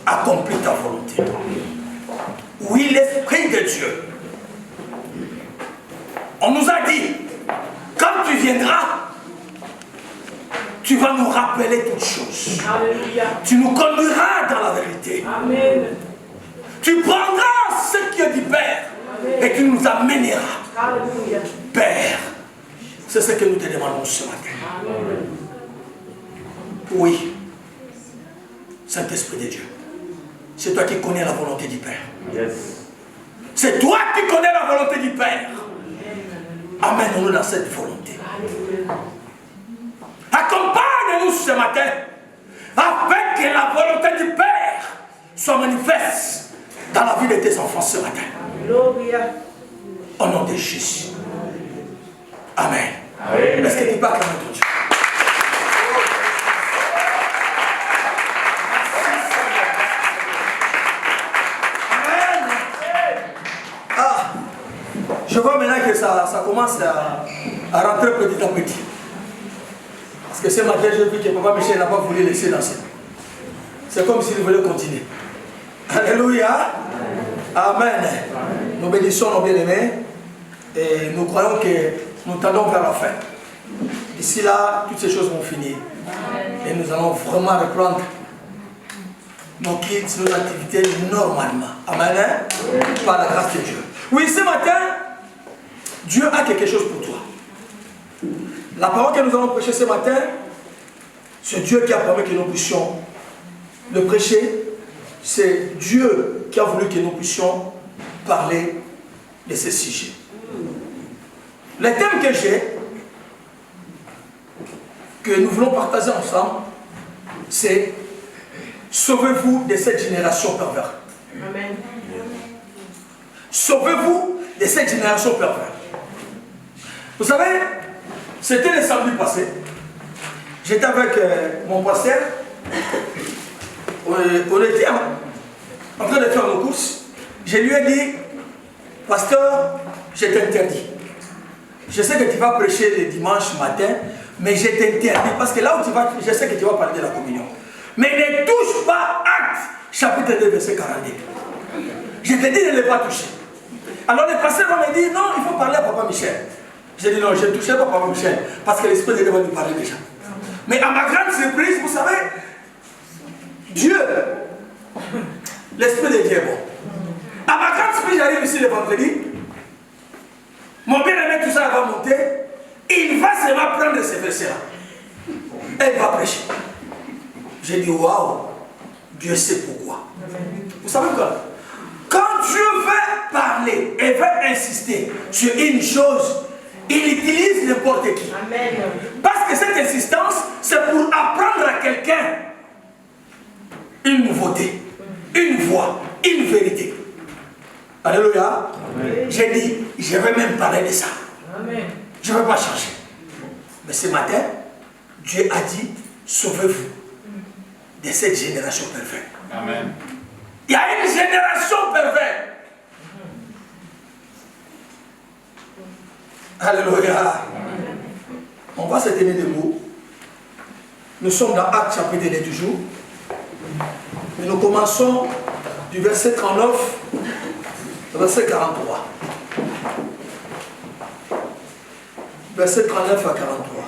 accomplis ta volonté. Oui, l'Esprit de Dieu. On nous a dit, quand tu viendras, tu vas nous rappeler toutes choses. Alléluia. Tu nous conduiras dans la vérité. Amen. Tu prendras ce qui est du Père. Amen. Et tu nous amèneras. Alléluia. Père, c'est ce que nous te demandons ce matin. Amen. Oui, Saint-Esprit de Dieu, c'est toi qui connais la volonté du Père. Yes. C'est toi qui connais la volonté du Père. Amène-nous dans cette volonté. Accompagne-nous ce matin afin que la volonté du Père soit manifeste dans la vie de tes enfants ce matin. Gloria. Au nom de Jésus. Amen. Amen. Est-ce que tu peux acclamer ton Dieu? Amen. Ah, je vois maintenant que ça commence à rentrer petit à petit. Parce que ce matin, j'ai vu que Papa Michel n'a pas voulu laisser danser. C'est comme s'il voulait continuer. Alléluia. Amen. Nous bénissons nos bien-aimés et nous croyons que nous tendons vers la fin. D'ici là, toutes ces choses vont finir. Et nous allons vraiment reprendre nos kids, nos activités normalement. Amen. Par la grâce de Dieu. Oui, ce matin, Dieu a quelque chose pour toi. La parole que nous allons prêcher ce matin, c'est Dieu qui a promis que nous puissions le prêcher. C'est Dieu qui a voulu que nous puissions parler de ce sujet. Le thème que j'ai, que nous voulons partager ensemble, c'est sauvez-vous de cette génération perverse. Amen. Sauvez-vous de cette génération perverse. Vous savez, c'était le samedi passé. J'étais avec mon pasteur. On était en train de faire nos courses. Je lui ai dit, pasteur, je t'interdis. Je sais que tu vas prêcher le dimanche matin, mais je t'interdis. Parce que là où tu vas, je sais que tu vas parler de la communion. Mais ne touche pas Actes, chapitre 2, verset 42. Je te dis de ne pas toucher. Alors le pasteur va me dire, non, il faut parler à Papa Michel. J'ai dit non, je ne toucherai pas Papa Michel, parce que l'Esprit de Dieu va nous parler déjà. Mais à ma grande surprise, vous savez, Dieu, l'Esprit de Dieu est bon. À ma grande surprise, j'arrive ici le vendredi. Mon bien-aimé, tout ça va monter. Il va seulement prendre ces versets-là. Et il va prêcher. J'ai dit, waouh, Dieu sait pourquoi. Vous savez quoi? Quand Dieu veut parler et veut insister sur une chose, il utilise n'importe qui. Amen. Parce que cette insistance, c'est pour apprendre à quelqu'un une nouveauté, une voix, une vérité. Alléluia. J'ai dit, je vais même parler de ça. Amen. Je ne vais pas changer. Mais ce matin, Dieu a dit, sauvez-vous de cette génération perverse. Amen. Il y a une génération perverse. Alléluia. On va se tenir debout. Nous sommes dans Actes chapitre 2 toujours. Mais nous commençons du verset 39 au verset 43. Verset 39 à 43.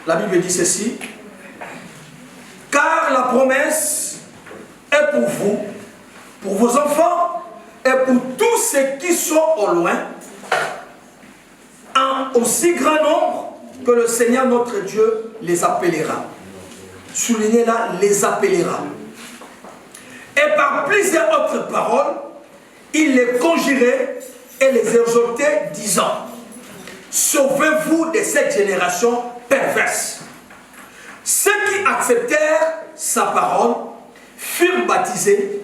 La Bible dit ceci. Car la promesse est pour vous, pour vos enfants et pour tous ceux qui sont au loin, en aussi grand nombre que le Seigneur notre Dieu les appellera. Soulignez là, les appellera. Et par plusieurs autres paroles, il les conjurait et les exhortait, disant, sauvez-vous de cette génération perverse. Ceux qui acceptèrent sa parole furent baptisés,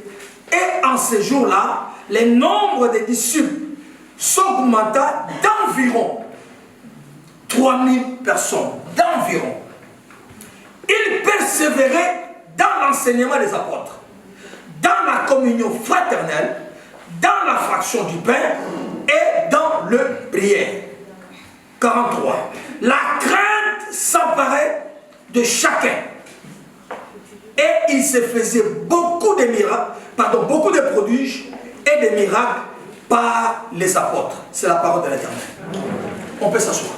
et en ce jour-là, le nombre des disciples s'augmenta d'environ 3000 personnes. D'environ. Ils persévéraient dans l'enseignement des apôtres, dans la communion fraternelle, dans la fraction du pain et dans le prière. 43. La crainte s'emparait de chacun. Et et il se faisait beaucoup de miracles, pardon, beaucoup de prodiges et de miracles par les apôtres. C'est la parole de l'Éternel. On peut s'asseoir.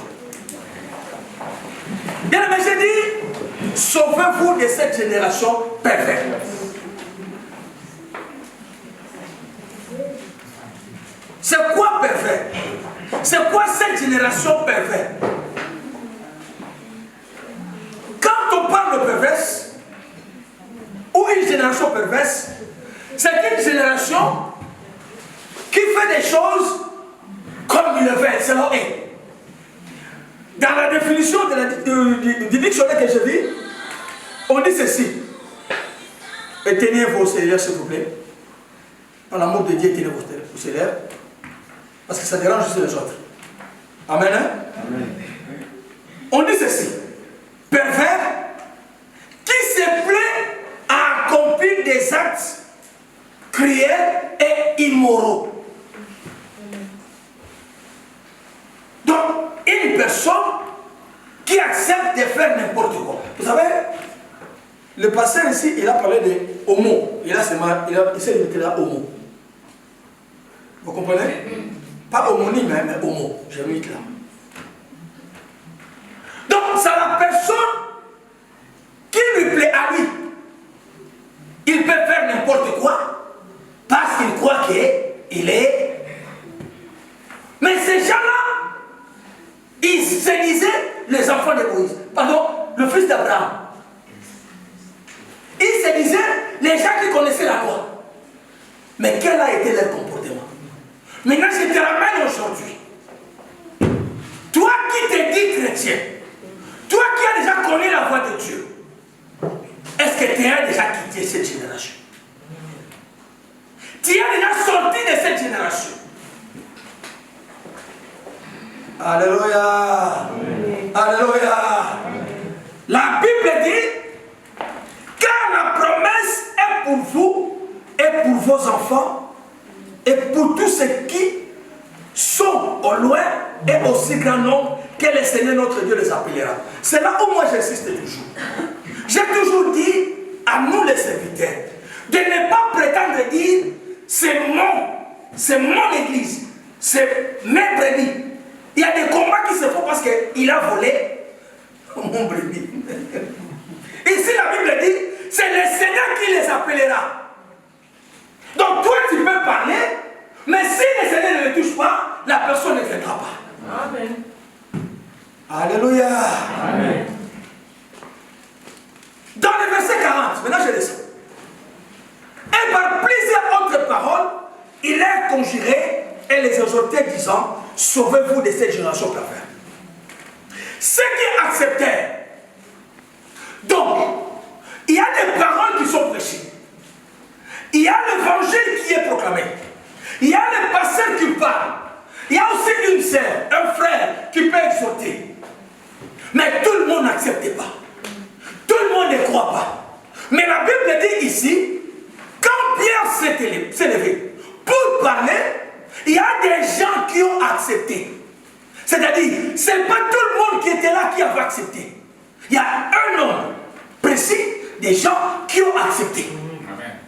Bien aimé, j'ai dit, sauvez-vous de cette génération perverse. C'est quoi pervers? C'est quoi cette génération perverse? Quand on parle de perverse, ou une génération perverse, c'est une génération qui fait des choses comme il le fait, selon elle. Dans la définition du dictionnaire que j'ai vu, on dit ceci. Éteignez vos cellulaires, s'il vous plaît. Par l'amour de Dieu, éteignez vos cellulaires. Parce que ça dérange aussi les autres. Amen. Hein? Amen. On dit ceci. Pervers qui se plaît à accomplir des actes cruels et immoraux. Donc, une personne qui accepte de faire n'importe quoi. Vous savez, le pasteur ici, il a parlé de homo. Il s'est limité là homo. Vous comprenez? Pas homonyme, mais homo. Je vais mettre là. Donc, c'est la personne qui lui plaît à lui. Il peut faire n'importe quoi parce qu'il croit qu'il est. Mais ces gens-là, ils se disaient les enfants de Moïse. Pardon, le fils d'Abraham. Ils se disaient les gens qui connaissaient la loi. Mais quel a été leur comportement? Maintenant, je te ramène aujourd'hui. Toi qui te dis chrétien, toi qui as déjà connu la voix de Dieu, est-ce que tu as déjà quitté cette génération? Tu as déjà sorti de cette génération? Alléluia. Alléluia. La Bible dit, car la promesse est pour vous et pour vos enfants et pour tous ceux qui sont au loin et aussi grand nombre que le Seigneur notre Dieu les appellera. C'est là où moi j'insiste toujours. J'ai toujours dit à nous les serviteurs de ne pas prétendre dire c'est mon église, c'est mes brebis. Il y a des combats qui se font parce qu'il a volé mon brebis. Ici la Bible dit c'est le Seigneur qui les appellera. Donc toi tu peux parler, mais si le Seigneur ne le touche pas, la personne ne viendra pas. Amen. Alléluia. Amen. Dans le verset 40, maintenant je descends. Et par plusieurs autres paroles, il les conjurait et les exhortait disant, sauvez-vous de cette génération perverse. Ceux qui acceptèrent. Donc, il y a des paroles qui sont prêchées. Il y a l'évangile qui est proclamé. Il y a le pasteur qui parle. Il y a aussi une sœur, un frère qui peut exhorter. Mais tout le monde n'accepte pas. Tout le monde ne croit pas. Mais la Bible dit ici, quand Pierre s'est levé pour parler, il y a des gens qui ont accepté. C'est-à-dire, ce n'est pas tout le monde qui était là qui avait accepté. Il y a un nombre précis des gens qui ont accepté. Amen.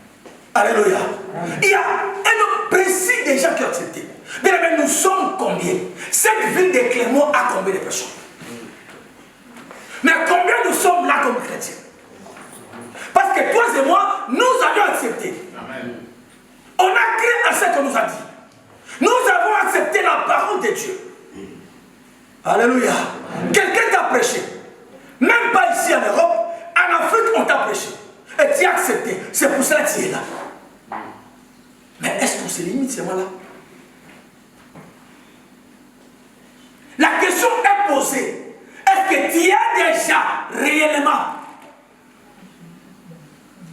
Alléluia. Amen. Il y a un nombre précis des gens qui ont accepté. Mais nous sommes combien? Cette ville de Clermont a combien de personnes? Mais combien nous sommes là comme chrétiens? Parce que toi et moi, nous avions accepté. Amen. On a cru à ce qu'on nous a dit. Nous avons accepté la parole de Dieu. Alléluia. Quelqu'un t'a prêché. Même pas ici en Europe, en Afrique on t'a prêché. Et tu as accepté. C'est pour ça que tu es là. Mais est-ce qu'on se limite seulement là? La question est posée. Est-ce que tu as déjà réellement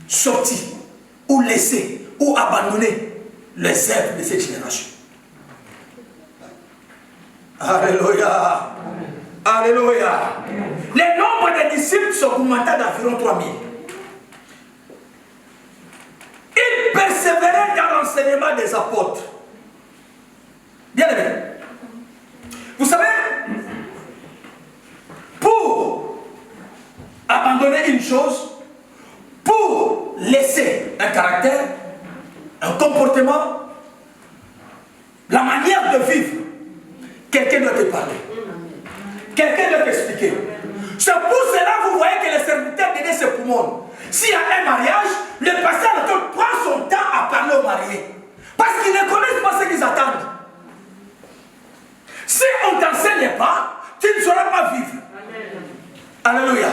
sorti ou laissé ou abandonné les œuvres de cette génération? Alléluia. Alléluia. Le nombre de disciples s'augmenta d'environ 3000. Ils persévéraient dans l'enseignement des apôtres. Bien aimé. Vous savez, pour abandonner une chose, pour laisser un caractère, un comportement, la manière de vivre, quelqu'un doit te parler. Quelqu'un doit t'expliquer. C'est pour cela que vous voyez que le serviteur donne ses poumons. S'il y a un mariage, le pasteur prend son temps à parler aux mariés. Parce qu'ils ne connaissent pas ce qu'ils attendent. Si on ne t'enseigne pas, tu ne sauras pas vivre. Alléluia.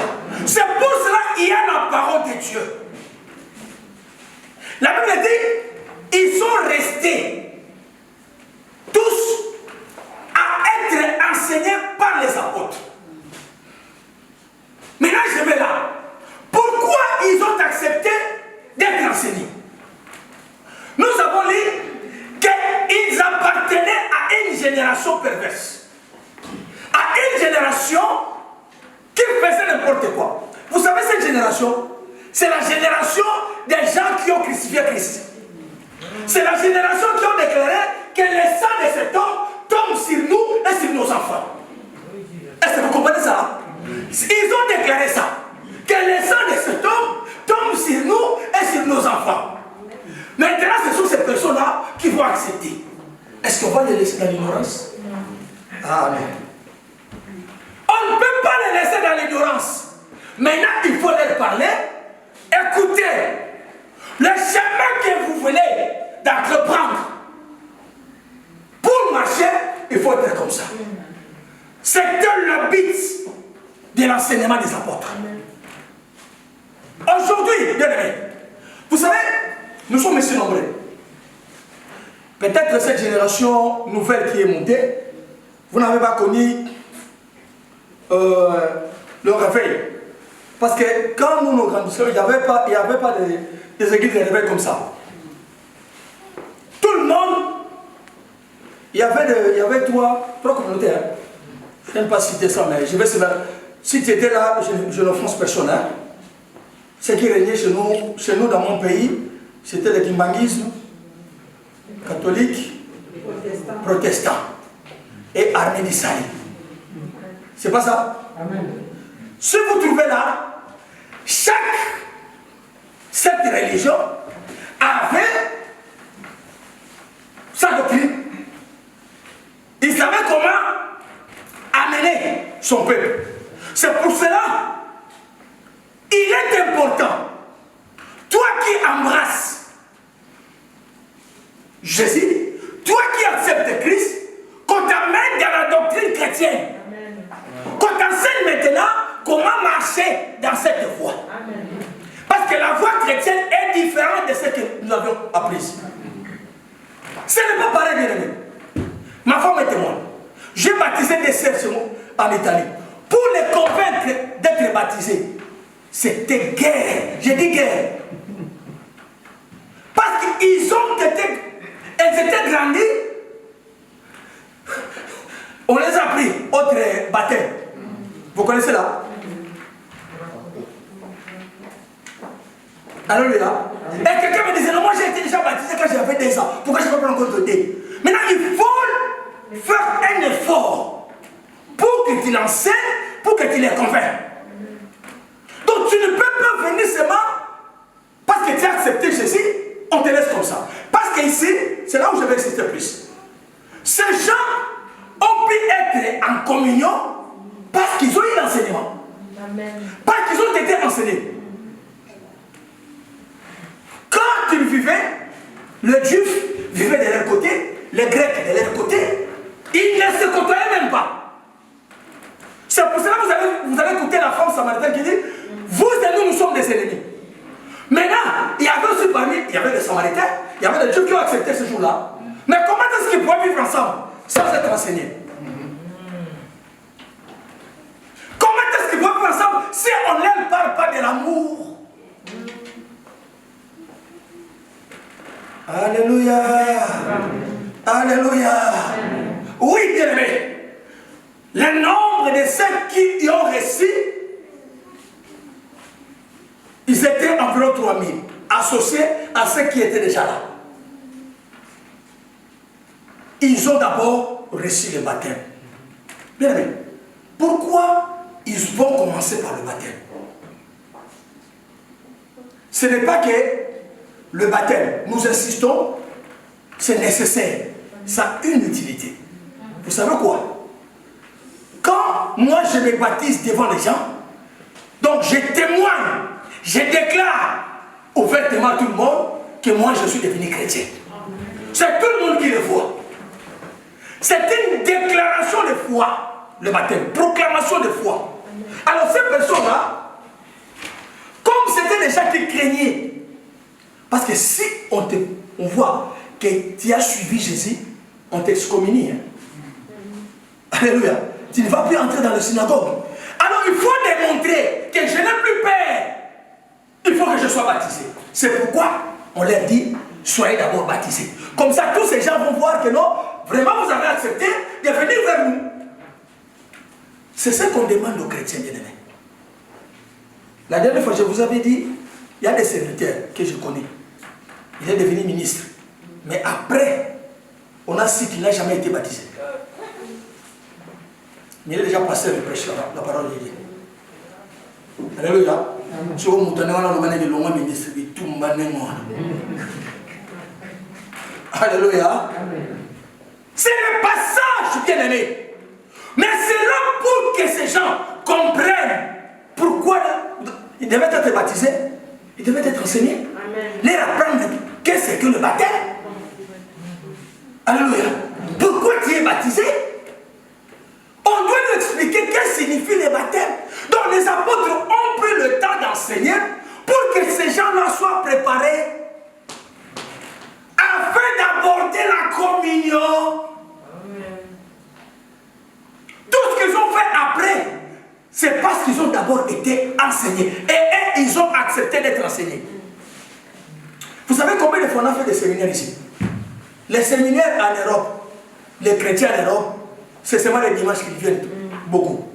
C'est pour cela qu'il y a la parole de Dieu. La Bible dit, ils sont restés tous à être enseignés par les apôtres. Maintenant, je vais là. Pourquoi ils ont accepté d'être enseignés? Nous avons lu qu'ils appartenaient à une génération perverse. À une génération qui faisait n'importe quoi. Vous savez cette génération? C'est la génération des gens qui ont crucifié Christ. C'est la génération qui ont déclaré que le sang de cet homme tombe sur nous et sur nos enfants. Est-ce que vous comprenez ça? Ils ont déclaré ça. Que le sang de cet homme tombe sur nous et sur nos enfants. Maintenant, ce sont ces personnes-là qui vont accepter. Est-ce qu'on va les laisser dans l'ignorance? Amen. On ne peut pas les laisser dans l'ignorance. Maintenant, il faut leur parler. Écoutez, le chemin que vous venez d'entreprendre pour marcher, il faut être comme ça. C'était le but de l'enseignement des apôtres. Aujourd'hui, bien aimés, vous savez, nous sommes ici nombreux. Peut-être cette génération nouvelle qui est montée, vous n'avez pas connu le réveil. Parce que quand nous grandissions, il n'y avait pas des églises de réveil comme ça. Tout le monde, il y avait trois communautés. Hein. Je n'aime pas citer ça, mais je vais si tu étais là, je n'offense personne. Hein. Ce qui régnait chez nous dans mon pays, c'était le kimbangisme, catholique, protestant et armée d'Israël. C'est pas ça? Amen. Si vous trouvez là, cette religion avait sa doctrine. Il savait comment amener son peuple. C'est pour cela il est important, toi qui embrasses Jésus, toi qui acceptes Christ, qu'on t'amène dans la doctrine chrétienne. Qu'on t'enseigne maintenant comment marcher dans cette voie. Amen. Parce que la voie chrétienne est différente de ce que nous avions appris. Ce n'est pas pareil, bien aimé. Ma femme est témoin. J'ai baptisé des sœurs en Italie. Pour les convaincre d'être baptisés, c'était guerre. J'ai dit guerre. Parce qu'ils elles étaient grandies. On les a pris, autre baptême. Vous connaissez là? Alléluia. Et quelqu'un me disait, non, moi j'ai été déjà baptisé quand j'avais 2 ans. Pourquoi je ne peux pas encore doter? Maintenant, il faut faire un effort pour que tu l'enseignes, pour que tu les convainques. Donc tu ne peux pas venir seulement parce que tu as accepté Jésus, on te laisse comme ça. Parce qu'ici, c'est là où je vais insister plus. Ces gens ont pu être en communion parce qu'ils ont eu l'enseignement. Parce qu'ils ont été enseignés. Quand ils vivaient, les Juifs vivaient de leur côté, les Grecs de leur côté, ils ne se côtoyaient même pas. C'est pour cela que vous avez écouté la femme samaritaine qui dit, vous et nous, nous sommes des ennemis. Maintenant, il y avait aussi parmi, il y avait des Samaritains, il y avait des Juifs qui ont accepté ce jour-là. Mais comment est-ce qu'ils pouvaient vivre ensemble sans être enseignés? Comment est-ce qu'ils pouvaient vivre ensemble si on ne leur parle pas de l'amour? Alléluia. Alléluia. Oui, bien aimé. Le nombre de ceux qui y ont réussi, ils étaient environ 3000, associés à ceux qui étaient déjà là. Ils ont d'abord reçu le baptême. Bien aimé, pourquoi ils vont commencer par le baptême? ce n'est pas que le baptême, nous insistons, c'est nécessaire. Ça a une utilité. Vous savez quoi? Quand moi je me baptise devant les gens, donc je témoigne, je déclare ouvertement à tout le monde que moi je suis devenu chrétien. C'est tout le monde qui le voit. C'est une déclaration de foi, le baptême, proclamation de foi. Alors ces personnes-là, comme c'était des gens qui craignaient, parce que si on voit que tu as suivi Jésus, on t'excommunie. Alléluia. Tu ne vas plus entrer dans la synagogue. Alors il faut démontrer que je n'ai plus peur. Il faut que je sois baptisé. C'est pourquoi on leur dit, soyez d'abord baptisés. Comme ça, tous ces gens vont voir que non, vraiment vous avez accepté de venir vers nous. C'est ce qu'on demande aux chrétiens bien-aimés. La dernière fois, je vous avais dit, il y a des serviteurs que je connais. Il est devenu ministre. Mais après, on a su qu'il n'a jamais été baptisé. Mais il est déjà passé le prêche, la parole de Dieu. Alléluia. Si vous m'entendez, on a le ministre, tout le monde. Alléluia. C'est le passage, bien-aimé. Mais c'est là pour que ces gens comprennent pourquoi ils devaient être baptisés, ils devaient être enseignés. Les apprendre qu'est-ce que le baptême. Alléluia. Pourquoi tu es baptisé? On doit nous expliquer qu'est-ce que signifie le baptême. Donc les apôtres ont pris le temps d'enseigner pour que ces gens-là soient préparés afin d'aborder la communion. Tout ce qu'ils ont fait après, c'est parce qu'ils ont d'abord été enseignés. Et ils ont accepté d'être enseignés. Vous savez combien de fois on a fait des séminaires ici? Les séminaires en Europe, les chrétiens en Europe, c'est seulement les dimanches qui viennent beaucoup.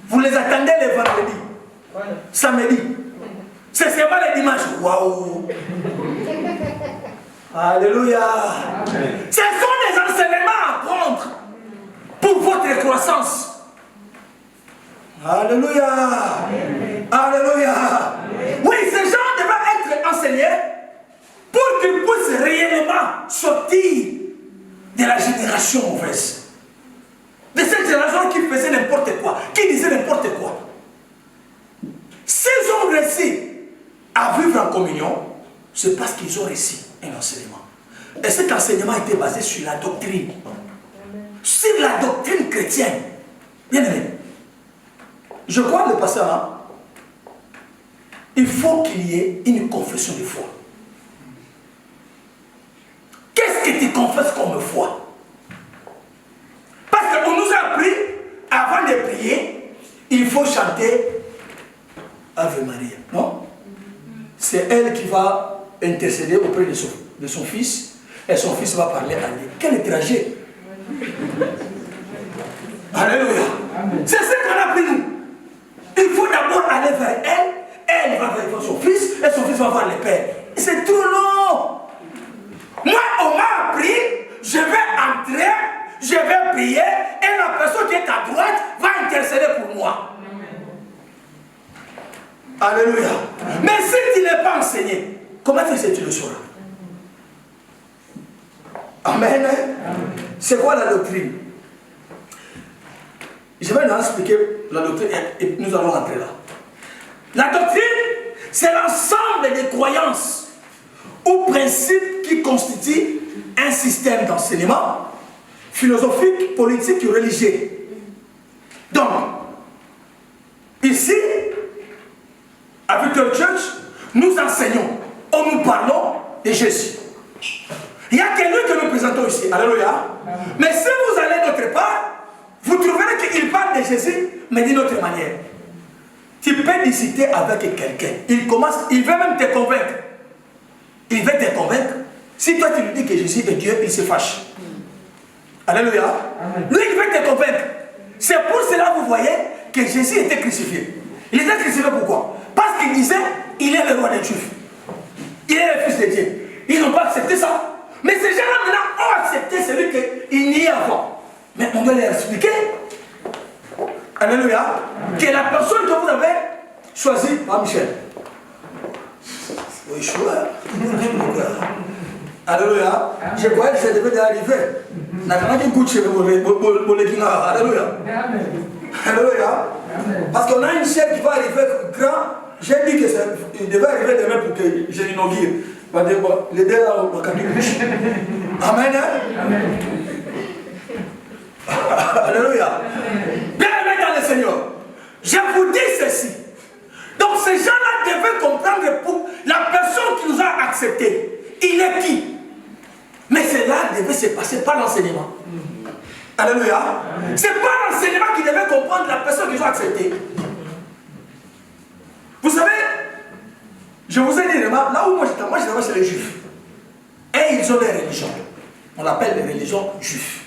Vous les attendez les vendredis, samedi. C'est seulement les dimanches. Waouh! Alléluia! Amen. Ce sont des enseignements à prendre pour votre croissance. Alléluia! Amen. Alléluia! Amen. Oui, ces gens devraient être enseignés pour qu'ils puissent réellement sortir de la génération mauvaise. De cette génération qui faisait n'importe quoi, qui disait n'importe quoi. S'ils ont réussi à vivre en communion, c'est parce qu'ils ont réussi un enseignement. Et cet enseignement était basé sur la doctrine. Sur la doctrine chrétienne. Bien aimé. Je crois le pasteur là. Il faut qu'il y ait une confession de foi. Qu'est-ce que tu confesses comme foi? Parce qu'on nous a appris, avant de prier, il faut chanter Ave Maria. Non? C'est elle qui va intercéder auprès de son fils, et son fils va parler à lui. Quel trajet! Alléluia! C'est ce qu'on a appris nous. Il faut d'abord aller vers elle, elle va vers son fils, et son fils va voir le père. C'est trop long! Moi, on m'a appris, je vais entrer, je vais prier, et la personne qui est à droite va intercéder pour moi. Alléluia. Mais si tu n'es pas enseigné, comment est-ce que tu le sauras? Amen. C'est quoi la doctrine? Je vais nous expliquer la doctrine et nous allons entrer là. La doctrine, c'est l'ensemble des croyances ou principes qui constituent un système d'enseignement philosophique, politique et religieux. Donc, ici, à Victory Church, nous enseignons, nous parlons de Jésus. Il y a quelqu'un que nous présentons ici. Alléluia. Mais si vous allez d'autre part, vous trouverez qu'il parle de Jésus, mais d'une autre manière. Tu peux discuter avec quelqu'un. Il veut même te convaincre. Il veut te convaincre. Si toi tu lui dis que Jésus est Dieu, il se fâche. Alléluia. Lui, il veut te convaincre. C'est pour cela que vous voyez que Jésus était crucifié. Il était crucifié pourquoi? Parce qu'il disait, il est le roi des Juifs. Il est le fils de Dieu. Ils n'ont pas accepté ça. Mais ces gens-là maintenant ont accepté celui qu'il n'y a avant. Mais on doit leur expliquer. Alléluia. Que la personne que vous avez choisie, Michel, faut échouer. Alléluia. Je croyais que ça devait arriver. Alléluia. Alléluia. Parce qu'on a une chaîne qui va arriver grand. J'ai dit que ça devait arriver demain pour que je l'inaugure. Les deux là, on va caminer. Amen. Alléluia. Bien-aimés dans le Seigneur, je vous dis ceci. Donc ces gens-là devaient comprendre pour la personne qui nous a acceptés. Il est qui? Mais cela devait se passer par l'enseignement. Alléluia. C'est pas l'enseignement qui devait comprendre la personne qu'ils ont acceptée. Vous savez, je vous ai dit, là où moi j'étais chez les Juifs. Et ils ont des religions. On l'appelle les religions juives.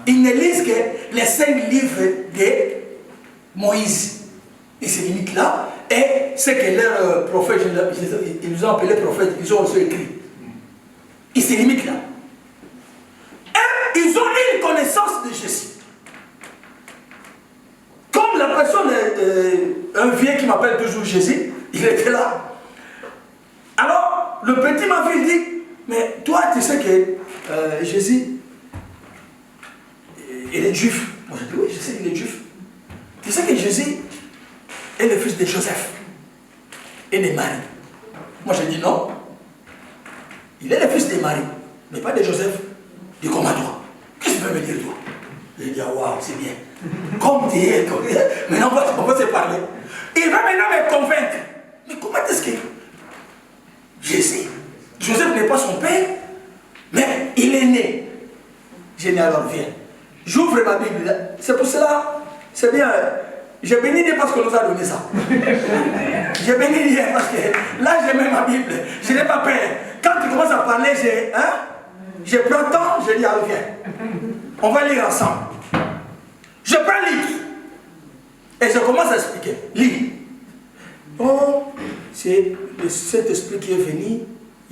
Ils ne lisent que les 5 livres de Moïse. Ils se limitent là. Et ce que leurs prophètes, ils nous ont appelés prophètes, ils ont aussi écrit. Ils se limitent là. Et ils ont une connaissance de Jésus. Comme la personne, un vieux qui m'appelle toujours Jésus, il était là. Alors, le petit m'a vu, il dit, mais toi, tu sais que Jésus, il est juif. Moi, j'ai dit, oui, je sais qu'il est juif. Tu sais que Jésus est le fils de Joseph et de Marie. Moi, j'ai dit non. Il est le fils de Marie, mais pas de Joseph. Il dit, comment toi? Qu'est-ce que tu veux me dire, toi? J'ai dit, ah, waouh, c'est bien. Comme tu es, maintenant on va se parler. Il va maintenant me convaincre. Mais comment est-ce que Jésus, Joseph n'est pas son père, mais il est né. J'ai dit, alors viens. J'ouvre ma Bible. C'est pour cela, c'est bien. J'ai béni Dieu parce qu'on nous a donné ça. J'ai béni Dieu parce que là j'ai même ma Bible. Je n'ai pas peur. Quand tu commences à parler, je prends temps, je dis, alors viens. On va lire ensemble. Je prends le livre. Et je commence à expliquer. Lis. Oh, c'est cet esprit qui est venu.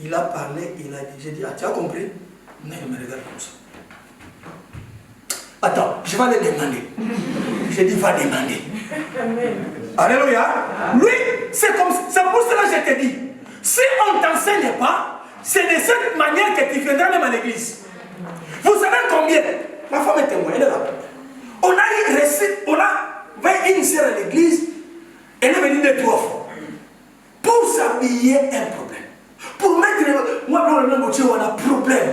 Il a parlé, il a dit. J'ai dit, ah, tu as compris? Non, il me regarde comme ça. Attends, je vais aller demander. J'ai dit, va demander. Alléluia. Lui, c'est pour cela que je te dis. Si on ne t'enseigne pas, c'est de cette manière que tu viendras même à l'église. Vous savez combien? Ma femme est témoin, elle est là. On a une sœur à l'église, elle est venue de 3 fois. Pour s'habiller, un problème. Pour mettre. Moi, on a un problème.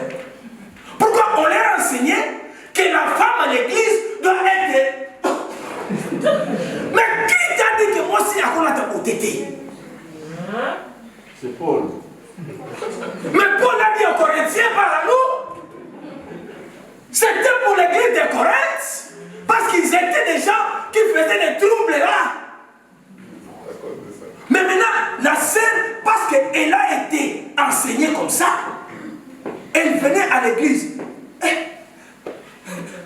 Pourquoi on leur a enseigné que la femme à l'église doit être. Mais qui t'a dit que moi aussi, à quoi on tété? C'est Paul. Mais Paul a dit aux Corinthiens, par nous, c'était pour l'église de Corinthe, parce qu'ils étaient des gens qui faisaient des troubles là. Mais maintenant, la sœur, parce qu'elle a été enseignée comme ça, elle venait à l'église.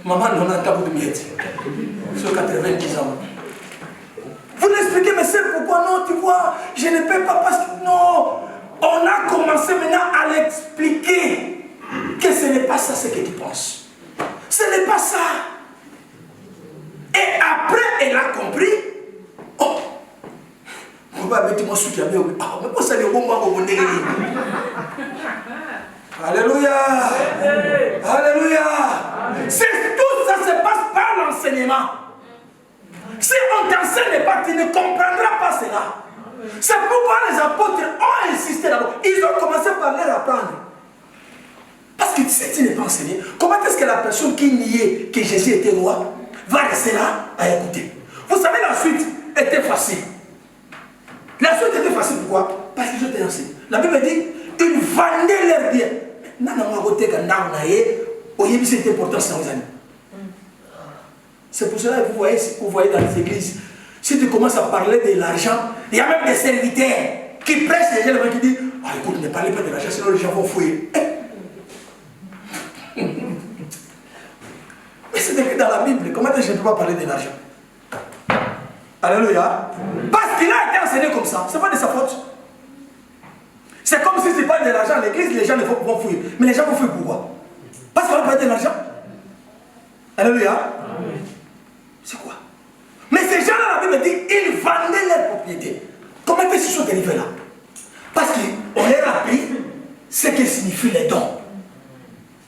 Maman, on a un tabou de miettes. Sur 90 ans. Vous l'expliquez, mais c'est pourquoi non, tu vois, je ne peux pas parce que non. On a commencé maintenant à l'expliquer que ce n'est pas ça ce que tu penses. Ce n'est pas ça. Et après, elle a compris. Oh, on va mettre mon soutien. Ah, mais pour ça, le bon moment, on est. Alléluia. Alléluia. Tout ça se passe par l'enseignement. Si on ne t'enseigne pas, tu ne comprendras pas cela. C'est pourquoi les apôtres ont insisté d'abord. Ils ont commencé par leur apprendre. Parce que si tu n'es pas enseigné, comment est-ce que la personne qui niait que Jésus était roi va rester là à écouter? Vous savez, la suite était facile. La suite était facile, pourquoi? Parce qu'ils ont été enseignés. La Bible dit, ils vendaient leurs biens. C'est important, ça, aux amis. C'est pour cela que vous voyez dans les églises, si tu commences à parler de l'argent, il y a même des serviteurs qui pressent les gens qui disent, ah, écoute, ne parlez pas de l'argent, sinon les gens vont fouiller. Mais c'est écrit dans la Bible, comment est-ce que je ne peux pas parler de l'argent? Alléluia. Parce qu'il a été enseigné comme ça, ce n'est pas de sa faute. C'est comme si tu parles de l'argent à l'église, les gens vont fouiller. Mais les gens vont fouiller pourquoi? Parce qu'on va parler de l'argent. Alléluia. C'est quoi? Mais ces gens-là, la Bible dit, ils vendaient leur propriété. Comment est-ce qu'ils sont arrivés là? Parce qu'on leur a appris ce que signifient les dons.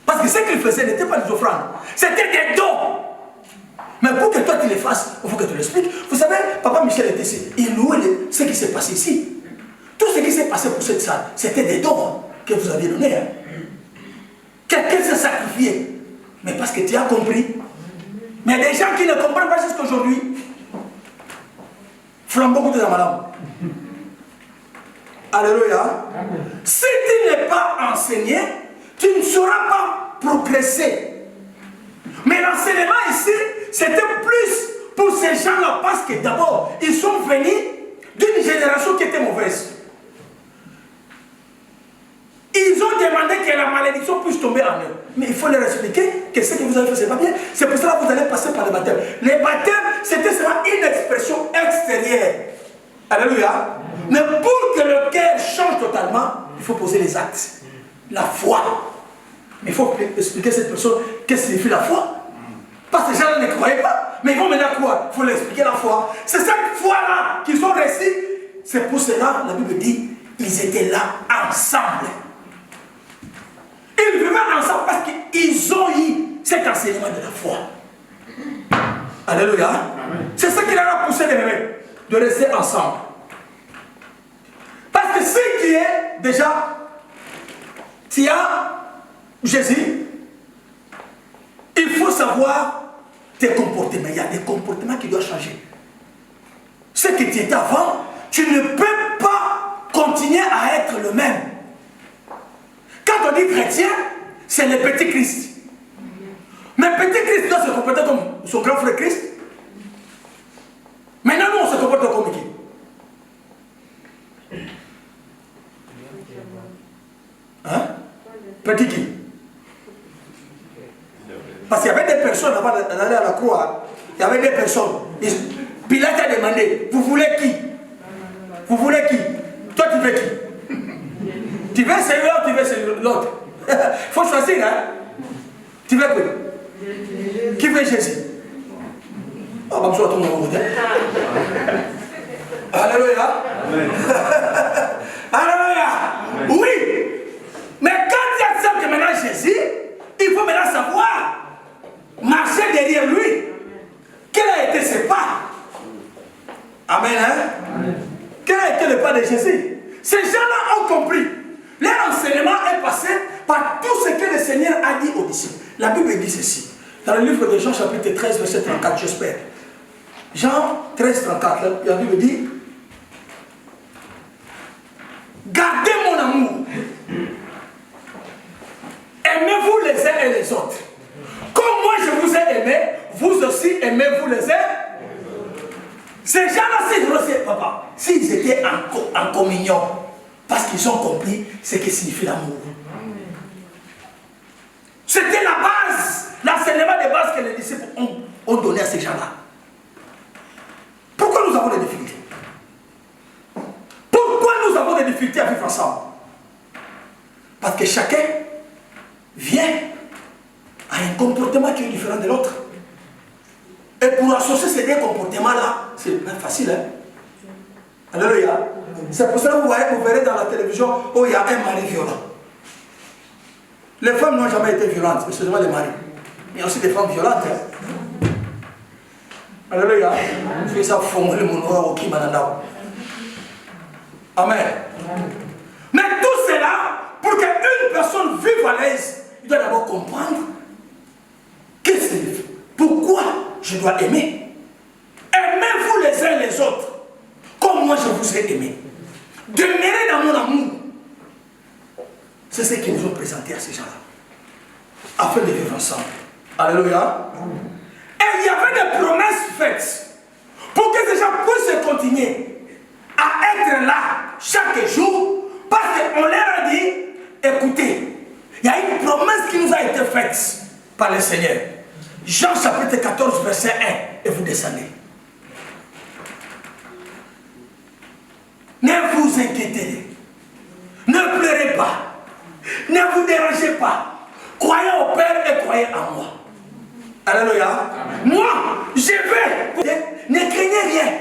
Parce que ce qu'ils faisaient n'était pas des offrandes, c'était des dons. Mais pour que toi tu les fasses, il faut que tu l'expliques. Vous savez, Papa Michel était ici, il louait ce qui s'est passé ici. Tout ce qui s'est passé pour cette salle, c'était des dons que vous aviez donnés. Hein. Quelqu'un s'est sacrifié. Mais parce que tu as compris. Mais des gens qui ne comprennent pas jusqu'à aujourd'hui, flambeau de la madame. Alléluia. Si tu n'es pas enseigné, tu ne sauras pas progresser. Mais l'enseignement ici, c'était plus pour ces gens-là parce que d'abord, ils sont venus d'une génération qui était mauvaise. Ils ont demandé que la malédiction puisse tomber en eux. Mais il faut leur expliquer que ce que vous avez fait, ce n'est pas bien. C'est pour cela que vous allez passer par le baptême. Les baptêmes, c'était seulement une expression extérieure. Alléluia. Mais pour que le cœur change totalement, il faut poser les actes. La foi. Mais il faut expliquer à cette personne qu'est-ce que signifie la foi. Parce que ces gens-là ne croyaient pas. Mais ils vont maintenant quoi? Il faut leur expliquer la foi. C'est cette foi-là qu'ils ont réussi. C'est pour cela, la Bible dit, ils étaient là ensemble. Ils vivaient ensemble parce qu'ils ont eu cet enseignement de la foi. Alléluia. C'est ça qui leur a poussé les bébés, de rester ensemble. Parce que ce qui est déjà, tu as Jésus, il faut savoir tes comportements. Il y a des comportements qui doivent changer. Ce que tu étais avant, tu ne peux pas continuer à être le même. Quand on dit chrétien, c'est le petit Christ. Mais petit Christ doit se comporter comme son grand frère Christ. Maintenant, nous, on se comporte comme qui? Hein? Petit qui? Parce qu'il y avait des personnes avant d'aller à la croix. Il y avait des personnes. Pilate a demandé, vous voulez qui? Vous voulez qui? Toi, tu veux qui? Tu veux celui-là ou tu veux l'autre? Il faut choisir, hein? Tu veux quoi? Qui veut Jésus? Ah, bah, je vais tomber en route. Alléluia. Alléluia. Oui. Mais quand tu acceptes maintenant Jésus, il faut maintenant savoir marcher derrière lui. Quel a été ses pas? Amen, hein? Quel a été le pas de Jésus? Ces gens-là ont compris. Leur enseignement est passé par tout ce que le Seigneur a dit aux disciples. La Bible dit ceci. Dans le livre de Jean, chapitre 13, verset 34, j'espère. Jean 13, 34, la Bible dit: gardez mon amour. Aimez-vous les uns et les autres. Comme moi je vous ai aimé, vous aussi aimez-vous les uns. Ces gens-là, papa, s'ils étaient en communion, parce qu'ils ont compris ce que signifie l'amour. C'était la base, l'enseignement de base que les disciples ont donné à ces gens-là. Pourquoi nous avons des difficultés? Pourquoi nous avons des difficultés à vivre ensemble? Parce que chacun vient à un comportement qui est différent de l'autre. Et pour associer ces deux comportements-là, c'est pas facile, hein? Alléluia. C'est pour ça que vous verrez dans la télévision où il y a un mari violent. Les femmes n'ont jamais été violentes, mais seulement les maris. Il y a aussi des femmes violentes. Hein? Alléluia. C'est ça, le monoir qui mananda. Amen. Mais tout cela, pour qu'une personne vive à l'aise, il doit d'abord comprendre qu'est-ce que c'est. Pourquoi je dois aimer? Aimez-vous les uns les autres comme moi je vous ai aimé. Demeurez dans mon amour. C'est ce qu'ils nous ont présenté à ces gens-là, afin de vivre ensemble. Alléluia. Et il y avait des promesses faites pour que ces gens puissent continuer à être là chaque jour, parce qu'on leur a dit, écoutez, il y a une promesse qui nous a été faite par le Seigneur. Jean chapitre 14, verset 1, et vous descendez. Ne vous inquiétez, ne pleurez pas, ne vous dérangez pas. Croyez au Père et croyez en moi. Alléluia. Moi, je vais. Ne craignez rien.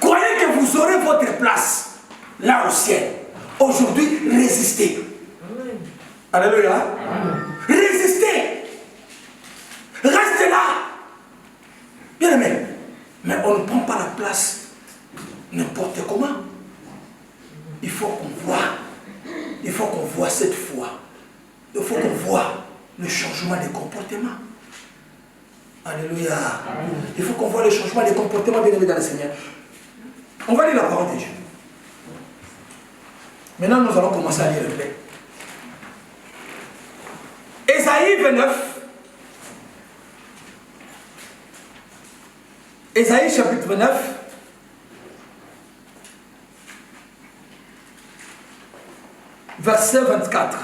Croyez que vous aurez votre place là au ciel. Aujourd'hui, résistez. Alléluia. Résistez. Restez là. Bien aimé. Mais on ne prend pas la place n'importe comment. Il faut qu'on voit. Il faut qu'on voit cette foi. Il faut qu'on voit le changement des comportements. Alléluia. Il faut qu'on voit le changement des comportements bien aimés dans le Seigneur. On va lire la parole de Dieu. Maintenant, nous allons commencer à lire le texte. Ésaïe 29. Ésaïe chapitre 29. Verset 24.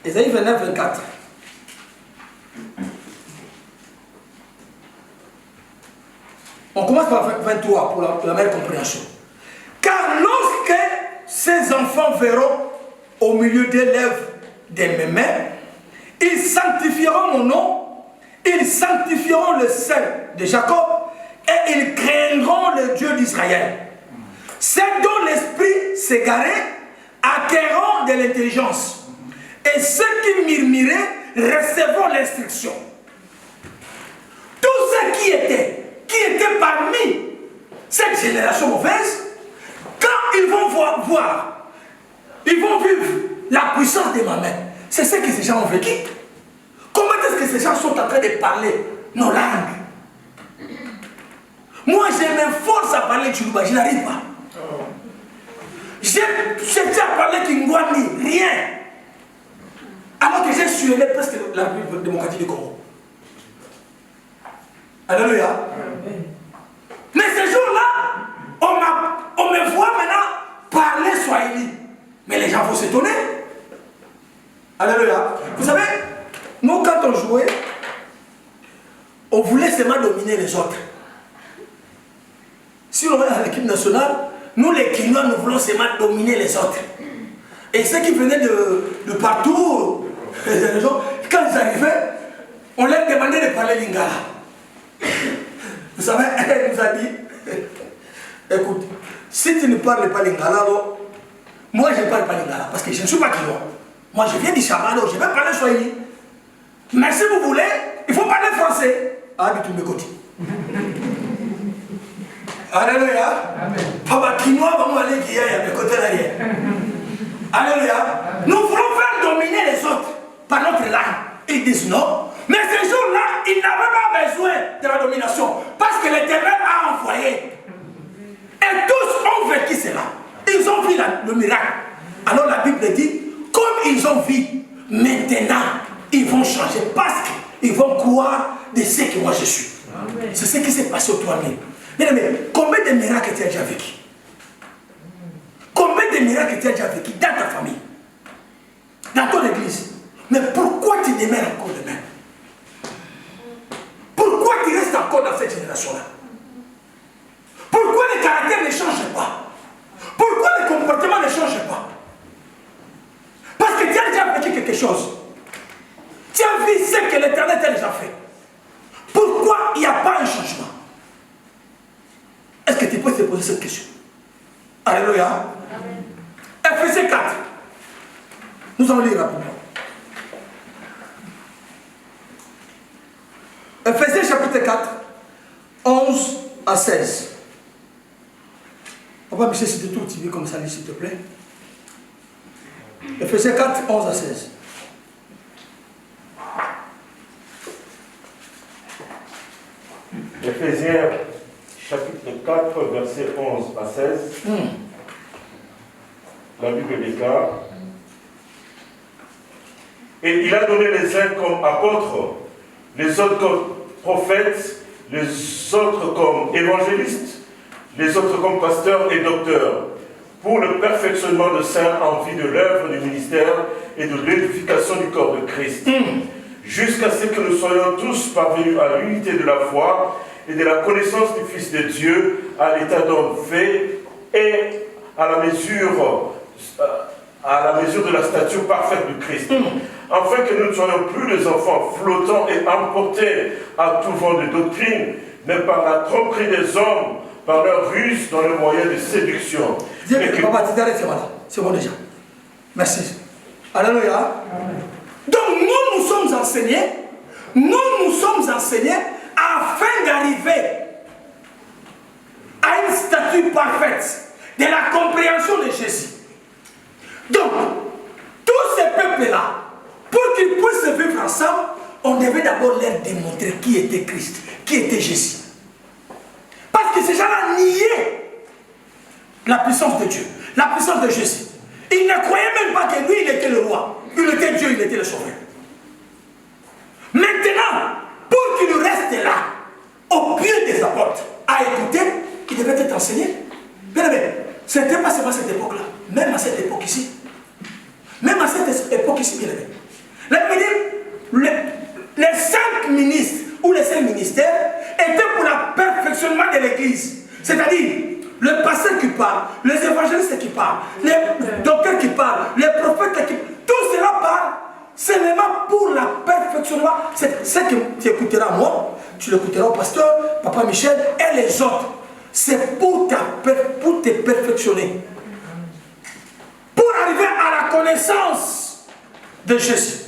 Ésaïe 29, 24. On commence par 23 pour la meilleure compréhension. Car lorsque ces enfants verront au milieu des lèvres de mes mains, ils sanctifieront mon nom, ils sanctifieront le sein de Jacob et ils craindront le Dieu d'Israël. Ceux dont l'esprit s'égarait acquerront de l'intelligence et ceux qui murmuraient recevront l'instruction. Tous ceux qui étaient parmi cette génération mauvaise, quand ils vont voir, ils vont vivre la puissance de ma main. C'est ce que ces gens ont vécu. Comment est-ce que ces gens sont en train de parler nos langues? Moi, je m'efforce à parler Tchoulouba, je n'arrive pas. J'ai cherché à parler Kingwani, rien. Alors que j'ai suivi presque la République démocratique du Congo. Alléluia. Mais ce jour-là, on me voit maintenant parler Swahili. Mais les gens vont s'étonner. Alléluia. Vous savez, nous quand on jouait, on voulait seulement dominer les autres. Si on est à l'équipe nationale, nous les Kinois, nous voulons seulement dominer les autres. Et ceux qui venaient de partout, les gens, quand ils arrivaient, on leur demandait de parler lingala. Vous savez, elle nous a dit, écoute, si tu ne parles pas lingala, moi je ne parle pas lingala, parce que je ne suis pas Kinois. Moi je viens du Chamano, je vais parler Swahili. Mais si vous voulez, il faut parler français. Ah, du tout, me côté. Alléluia. Papa Kinois, vamos aller qui est à mes côtés derrière. Alléluia. Nous voulons faire dominer les autres par notre langue. Ils disent non. Mais ce jour-là, ils n'avaient pas besoin de la domination. Parce que l'Éternel a envoyé. Et tous ont vécu cela. Ils ont vu le miracle. Alors la Bible dit, comme ils ont vu, maintenant, ils vont changer. Parce qu'ils vont croire de ce que moi je suis. C'est ce qui s'est passé au 3000. Mais combien de miracles tu as déjà vécu? Combien de miracles tu as déjà vécu dans ta famille? Dans ton église? Mais pourquoi tu demeures encore demain? Pourquoi tu restes encore dans cette génération-là? Pourquoi les caractères ne changent pas? Pourquoi les comportements ne changent pas? Parce que tu as déjà vécu quelque chose. Tu as vu ce que l'Éternel t'a déjà fait. Pourquoi il n'y a pas un changement? Est-ce que tu peux te poser cette question? Alléluia. Ephésiens 4. Nous allons lire rapidement. Ephésiens chapitre 4, 11 à 16. Papa Michel, si tu es tout TV comme ça, s'il te plaît. Ephésiens 4, 11 à 16. Ephésiens chapitre 4, verset 11 à 16. La Bible déclare. Et il a donné les uns comme apôtres, les autres comme prophètes, les autres comme évangélistes, les autres comme pasteurs et docteurs, pour le perfectionnement de saints en vue de l'œuvre du ministère et de l'édification du corps de Christ, jusqu'à ce que nous soyons tous parvenus à l'unité de la foi et de la connaissance du Fils de Dieu, à l'état d'homme fait et à la mesure de la stature parfaite du Christ, afin que nous ne soyons plus des enfants flottants et emportés à tout vent de doctrine, mais par la tromperie des hommes, par leur ruse dans le moyen de séduction. Papa, tu t'arrêtes, c'est bon déjà. Merci. Alléluia. Donc nous sommes enseignés, afin d'arriver à une statue parfaite de la compréhension de Jésus. Donc, tous ces peuples-là, pour qu'ils puissent vivre ensemble, on devait d'abord leur démontrer qui était Christ, qui était Jésus. Parce que ces gens-là niaient la puissance de Dieu, la puissance de Jésus. Ils ne croyaient même pas que lui, il était le roi. Il était Dieu, il était le sauveur. Maintenant, pour qu'il reste là, au pied des apôtres, à écouter, il devait être enseigné. Bien aimé, ce n'était pas seulement cette époque-là, même à cette époque ici. Même à cette époque ici, bien aimé. Les 5 ministres ou les 5 ministères étaient pour le perfectionnement de l'Église. C'est-à-dire, le pasteur qui parle, les évangélistes qui parlent, les docteurs qui parlent, les prophètes qui parlent, tout cela parle seulement pour le perfectionnement. C'est ce que tu écouteras moi, tu l'écouteras au pasteur, Papa Michel et les autres. C'est pour te perfectionner. Pour arriver à la connaissance de Jésus.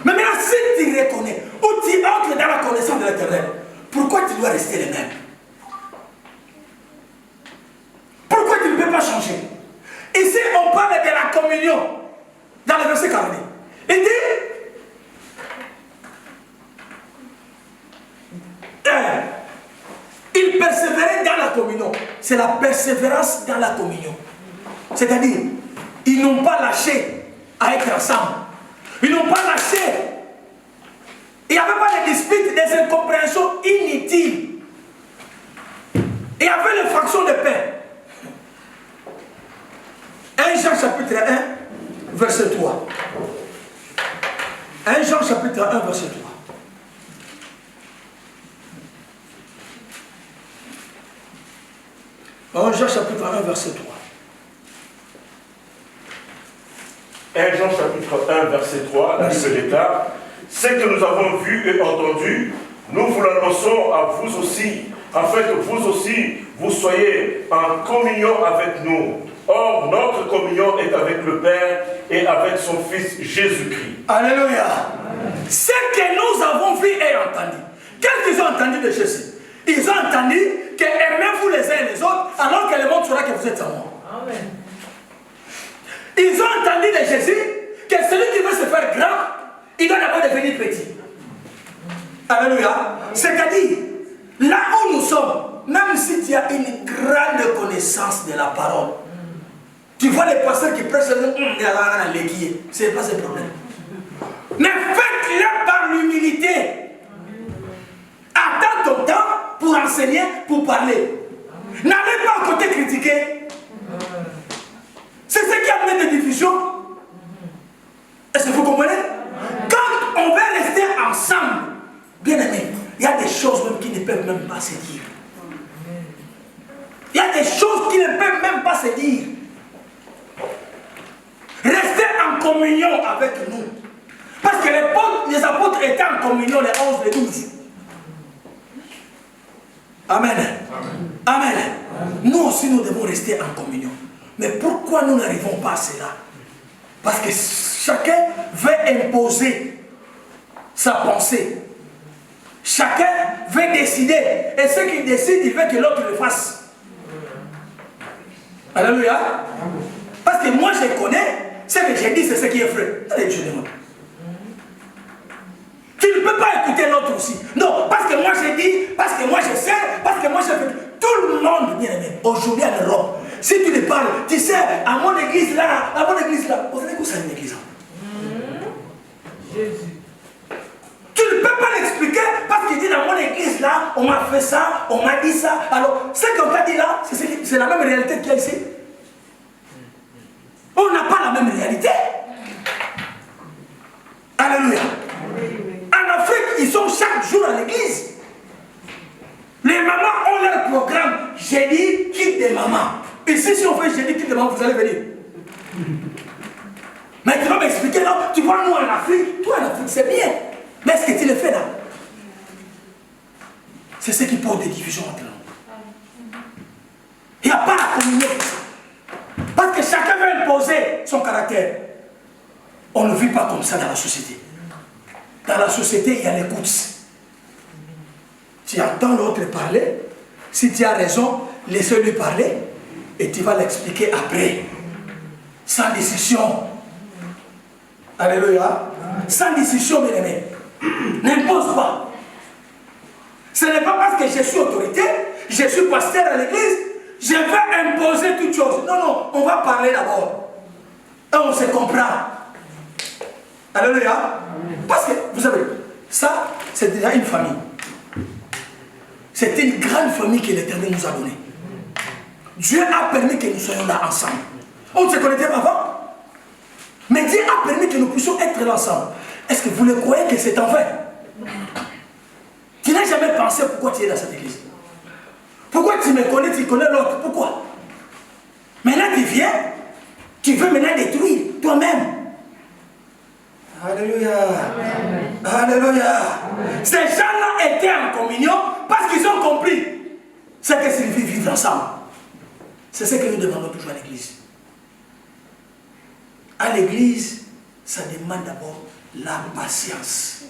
Mais maintenant, si tu reconnais ou tu entres dans la connaissance de l'Éternel, pourquoi tu dois rester le même? Pourquoi tu ne peux pas changer? Ici, on parle de la communion. Dans le verset 40. Il dit, il persévérait dans la communion. C'est la persévérance dans la communion. C'est-à-dire, ils n'ont pas lâché à être ensemble. Ils n'ont pas lâché. Il n'y avait pas de disputes, des incompréhensions inutiles. Il y avait les fractions de pain. 1 Jean chapitre 1, verset 3. 1 Jean chapitre 1, verset 3. 1 Jean chapitre 1, verset 3. 1 Jean chapitre 1, verset 3, la Bible déclare, ce que nous avons vu et entendu, nous vous l'annonçons à vous aussi, afin que vous aussi, vous soyez en communion avec nous. Or, notre communion est avec le Père et avec son Fils Jésus-Christ. Alléluia. Ce que nous avons vu et entendu. Qu'est-ce qu'ils ont entendu de Jésus? Ils ont entendu que aimez-vous les uns et les autres, alors que le monde saura que vous êtes en moi. Amen. Ils ont entendu de Jésus que celui qui veut se faire grand, il doit d'abord devenir petit. Alléluia. C'est-à-dire, là où nous sommes, même si tu as une grande connaissance de la parole, tu vois les pasteurs qui prêchent l'équipe, ce n'est pas ce problème. Mais faites-le par l'humilité. Attends ton temps pour enseigner, pour parler. N'allez pas à côté critiquer. C'est ce qui amène des divisions. Est-ce que vous comprenez? Quand on veut rester ensemble, bien aimé, il y a des choses même qui ne peuvent même pas se dire. Il y a des choses qui ne peuvent même pas se dire. Restez en communion avec nous. Parce que les apôtres étaient en communion les 11, les 12. Amen. Amen. Amen. Nous aussi, nous devons rester en communion. Mais pourquoi nous n'arrivons pas à cela? Parce que chacun veut imposer sa pensée. Chacun veut décider. Et ce qu'il décide, il veut que l'autre le fasse. Alléluia. Parce que moi, je connais. Ce que j'ai dit, c'est ce qui est vrai. Allez, je demande. Tu ne peux pas écouter l'autre aussi. Non, parce que moi j'ai dit, parce que moi je sais, parce que moi j'ai fait. Tout le monde, bien aimé, aujourd'hui en Europe, si tu ne parles, tu sais, à mon église là, vous savez où c'est une église? Jésus. Tu ne peux pas l'expliquer parce qu'il dit dans mon église là, on m'a fait ça, on m'a dit ça. Alors, ce qu'on t'a dit là, c'est la même réalité qu'il y a ici. On n'a pas la même réalité. Alléluia. En Afrique, ils sont chaque jour à l'église. Les mamans ont leur programme. J'ai dit quitte des mamans. Ici, si on fait j'ai dit quitte des mamans, vous allez venir. Mais tu vas m'expliquer, non? Tu vois nous en Afrique, toi en Afrique c'est bien. Mais est-ce que tu le fais là? C'est ce qui pose des divisions entre nous. Il n'y a pas la communion. Parce que chacun veut imposer son caractère. On ne vit pas comme ça dans la société. Dans la société, il y a l'écoute. Tu entends l'autre parler. Si tu as raison, laisse-lui parler. Et tu vas l'expliquer après. Sans décision. Alléluia. Sans décision, bien aimé. N'impose pas. Ce n'est pas parce que je suis autorité, je suis pasteur à l'église, je vais imposer toutes choses. Non, non, on va parler d'abord. Et on se comprend. Alléluia. Parce que, vous savez, ça, c'est déjà une famille. C'était une grande famille que l'Éternel nous a donnée. Dieu a permis que nous soyons là ensemble. On ne se connaissait pas avant. Mais Dieu a permis que nous puissions être là ensemble. Est-ce que vous le croyez que c'est en vain? Tu n'as jamais pensé pourquoi tu es dans cette église. Pourquoi tu me connais, tu connais l'autre? Pourquoi? Maintenant tu viens, tu veux maintenant détruire toi-même. Alléluia. Amen. Alléluia. Amen. Ces gens-là étaient en communion parce qu'ils ont compris ce que signifie vivre ensemble. C'est ce que nous demandons toujours à l'église. À l'église, ça demande d'abord la patience.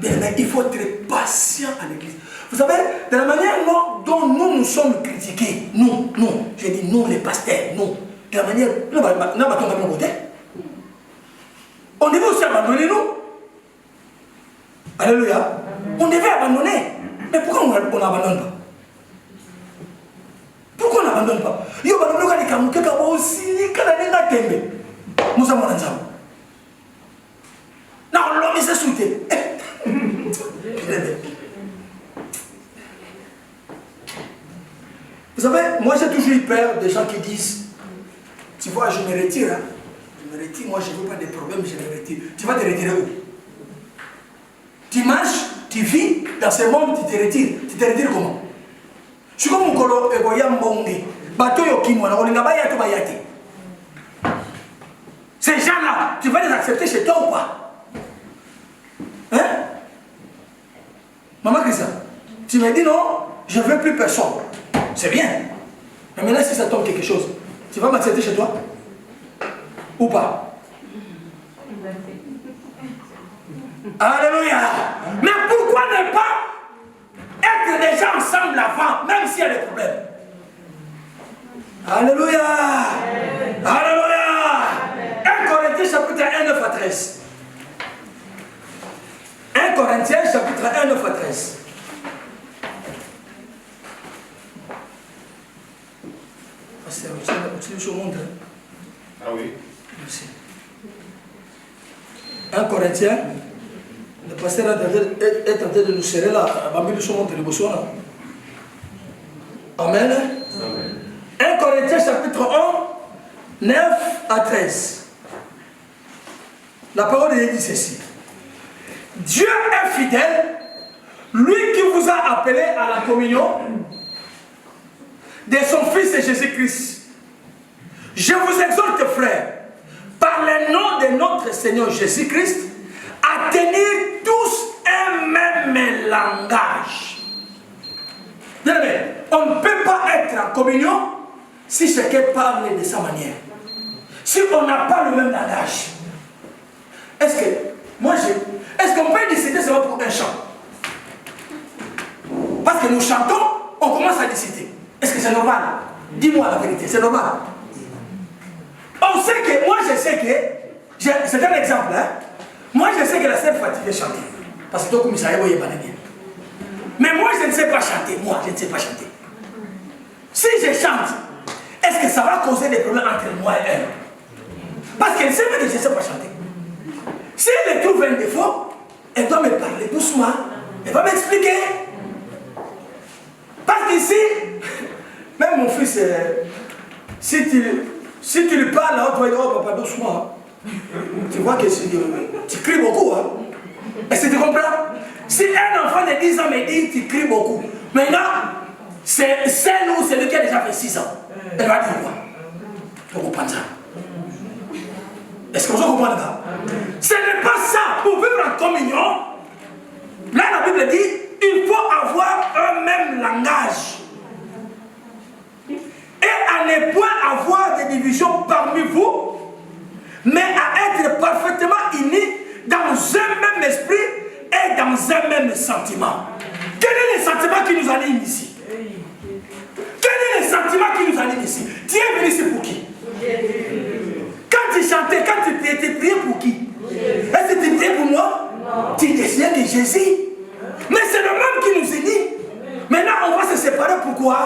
Mais il faut être patient à l'église. Vous savez, de la manière dont nous sommes critiqués, nous, je dis nous les pasteurs, nous, de la manière, on devait aussi abandonner nous. Alléluia. On devait abandonner. Mais pourquoi on n'abandonne pas? Pourquoi on n'abandonne pas? Nous sommes ensemble. Non, l'homme s'est sauté. Vous savez, moi j'ai toujours eu peur des gens qui disent, tu vois, je me retire. Hein. Je me retire, moi je ne veux pas de problème, je me retire. Tu vas te retirer où? Tu marches, tu vis dans ce monde, tu te retires. Tu te retires comment? Je suis comme un colo, bateau yokimwana, on n'a pas yato bayati. Ces gens-là, tu vas les accepter chez toi ou pas? Hein? Maman Christian, tu me dis non, je ne veux plus personne. C'est bien. Mais maintenant, si ça tombe quelque chose, tu vas m'accepter chez toi? Ou pas? Alléluia. Mais pourquoi ne pas être déjà ensemble avant, même s'il y a des problèmes? Alléluia. Alléluia. 1 Corinthiens chapitre 1, 9 à 13. 1 Corinthiens chapitre 1, 9 à 13. Pasteur, tu le montres. Ah oui. Merci. 1 Corinthiens, le pasteur est en train de nous serrer là. Amen. Amen. 1 Corinthiens chapitre 1, 9 à 13. La parole de Dieu dit ceci. Dieu est fidèle, lui qui vous a appelé à la communion de son Fils Jésus-Christ. Je vous exhorte, frères, par le nom de notre Seigneur Jésus-Christ, à tenir tous un même langage. On ne peut pas être en communion si chacun parle de sa manière. Si on n'a pas le même langage. Est-ce qu'on peut décider seulement pour un chant? Parce que nous chantons, on commence à décider. Est-ce que c'est normal? Dis-moi la vérité, c'est normal. On sait que, moi je sais que, c'est un exemple, hein? Moi je sais que la sœur fatiguée chanter. Parce que toi, comme ça, mais moi je ne sais pas chanter, je ne sais pas chanter. Si je chante, est-ce que ça va causer des problèmes entre moi et elle? Parce qu'elle sait que je ne sais pas chanter. Si elle trouve un défaut, elle doit me parler doucement. Elle va m'expliquer. Parce qu'ici, même mon fils, si tu lui parles, là, tu vas dire, oh papa, doucement. Tu vois que tu cries beaucoup. Hein? Est-ce que tu comprends? Si un enfant de 10 ans me dit, tu cries beaucoup. Maintenant, c'est celle ou celui qui a déjà fait 6 ans. Elle va dire quoi? Tu comprends ça? Est-ce que vous comprenez ça? Ce n'est pas ça. Pour vivre en communion, là la Bible dit, il faut avoir un même langage. Et à ne point avoir des divisions parmi vous, mais à être parfaitement unis dans un même esprit et dans un même sentiment. Quel est le sentiment qui nous anime ici? Quel est le sentiment qui nous anime ici? Tu es venu ici pour qui? Quand tu chantais, quand tu priais, tu priais pour qui? Est-ce que tu priais pour moi? Non. Tu désirais de Jésus. Mais c'est le même qui nous unit. Maintenant, on va se séparer. Pourquoi?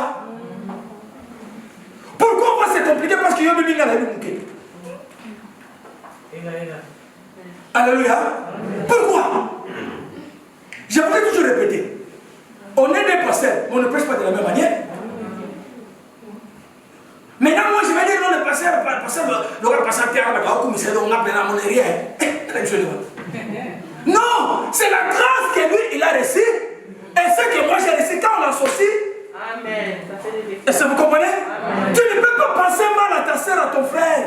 Pourquoi on va se compliquer? Parce qu'il y a une la vie. Alléluia. Pourquoi? J'aimerais toujours répéter. On est des pasteurs, mais on ne prêche pas de la même manière. Maintenant, moi je vais dire non, le pasteur, le pasteur Pierre, on a mon rien. Non, c'est la grâce que lui, il a reçue. Et ce que moi j'ai reçu, quand on l'associe. Amen. Est-ce que vous comprenez? Amen. Tu ne peux pas penser mal à ta soeur, à ton frère.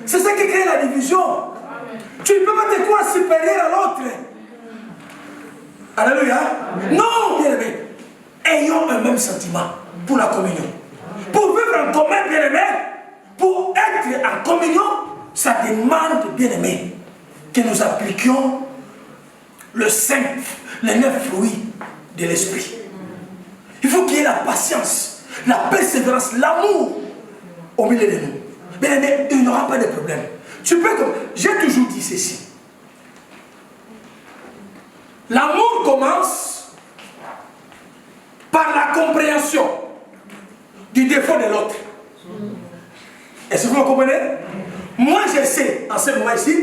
C'est ça qui crée la division. Amen. Tu ne peux pas te croire supérieur à l'autre. Alléluia. Non, bien aimé. Ayons un même sentiment pour la communion. Pour vivre en commun, bien aimé, pour être en communion, ça demande, bien aimé, que nous appliquions le 5, les 9 fruits de l'esprit. Il faut qu'il y ait la patience, la persévérance, l'amour au milieu de nous. Bien aimé, il n'y aura pas de problème. Tu peux, j'ai toujours dit ceci. L'amour commence par la compréhension du défaut de l'autre. Est-ce que vous me comprenez? Moi, je sais, en ce moment ici,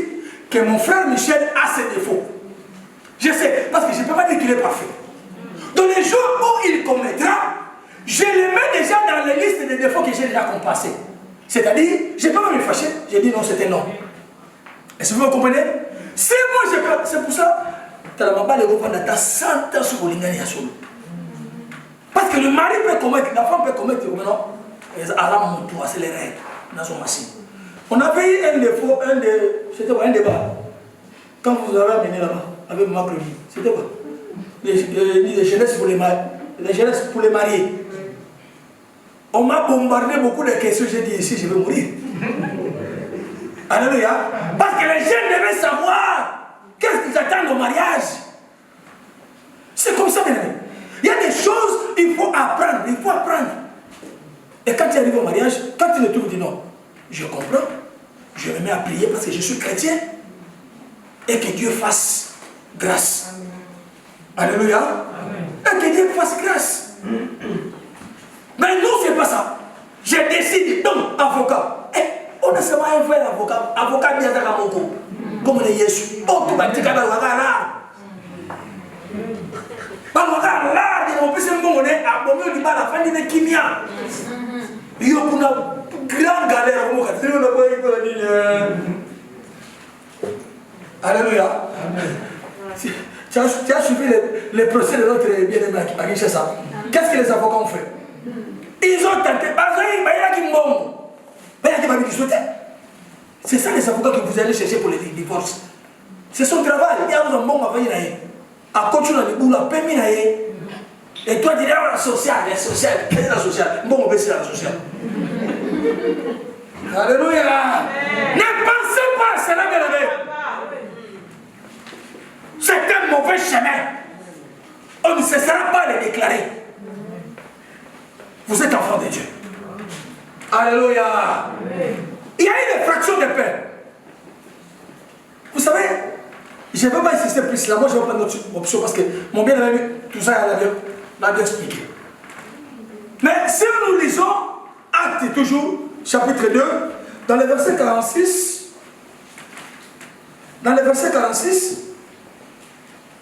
que mon frère Michel a ses défauts. Je sais, parce que je ne peux pas dire qu'il est parfait. Dans les jours où il commettra, je le mets déjà dans la liste des défauts que j'ai déjà compassés. C'est-à-dire, je ne peux pas me fâcher, je dis non, c'était non. Est-ce que vous me comprenez? Si moi, c'est pour ça, parce que le mari peut commettre, la femme peut commettre, non? Dans son machine. On avait eu un défaut, c'était un débat. Quand vous avez amené là-bas, avec Macron, c'était quoi? Les jeunesses pour les mariés. On m'a bombardé beaucoup de questions, j'ai dit ici, je vais mourir. Alléluia. Parce que les jeunes devaient savoir qu'est-ce qu'ils attendent au mariage. C'est comme ça, bien aimé. Il y a des choses, il faut apprendre, il faut apprendre. Et quand tu arrives au mariage, quand tu le trouves, dis non, je comprends, je me mets à prier parce que je suis chrétien. Et que Dieu fasse grâce. Amen. Alléluia. Amen. Et que Dieu fasse grâce. Mais nous, c'est pas ça. Je décide, donc, avocat. Et on a seulement un vrai avocat. Avocat bien dans mon coup. Comme on est Jésus. Oh, tu vas dire qu'il y a là. On peut se demander à bon du mal à la fin de Kimia. Il y a une grande galère. Alléluia. Tu as suivi les procès de notre bien-aimé à Kinshasa. Qu'est-ce que les avocats ont fait? Ils ont tenté. C'est ça les avocats que vous allez chercher pour les divorces. C'est son travail. Il y a un bon travail. À continuer à dire, la permis. Et toi, tu dis, la sociale, quelle est la sociale? Bon, on va essayer la sociale. Alléluia. Ne pensez pas à cela, bien aimé. C'est un mauvais chemin. On ne cessera pas de déclarer. Vous êtes enfants de Dieu. Alléluia. Il y a une fraction de pain. Vous savez, je ne vais pas insister plus là. Moi, je ne vais pas notre option parce que mon bien-aimé, tout ça, l'a bien expliqué. Mais si nous lisons Actes toujours, chapitre 2, dans le verset 46,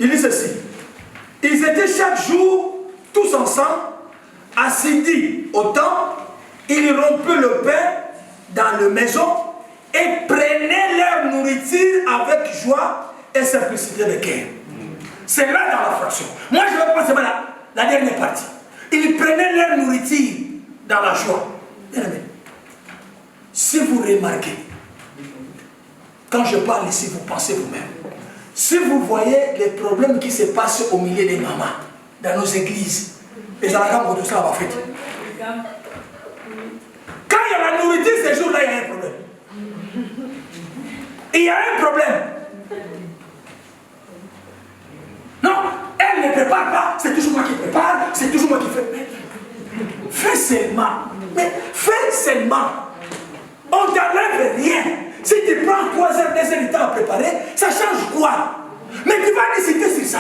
il dit ceci. Ils étaient chaque jour tous ensemble, assidus au temple, ils rompaient le pain dans la maison et prenaient leur nourriture avec joie et simplicité de cœur. C'est là dans la fraction. Moi je vais passer par la dernière partie. Ils prenaient leur nourriture dans la joie. Bien aimé, si vous remarquez, Quand je parle ici, vous pensez vous-même. Si vous voyez les problèmes qui se passent au milieu des mamans, dans nos églises, les Arabes de ça va faire. Quand il y a la nourriture, ces jours-là, il y a un problème. Il y a un problème. Non, elle ne prépare pas, c'est toujours moi qui prépare, c'est toujours moi qui fais. Mais fais seulement. Mais fais seulement. On ne t'enlève rien. Si tu prends 3 heures, 2 heures de temps à préparer, ça change quoi? Mais tu vas décider sur ça.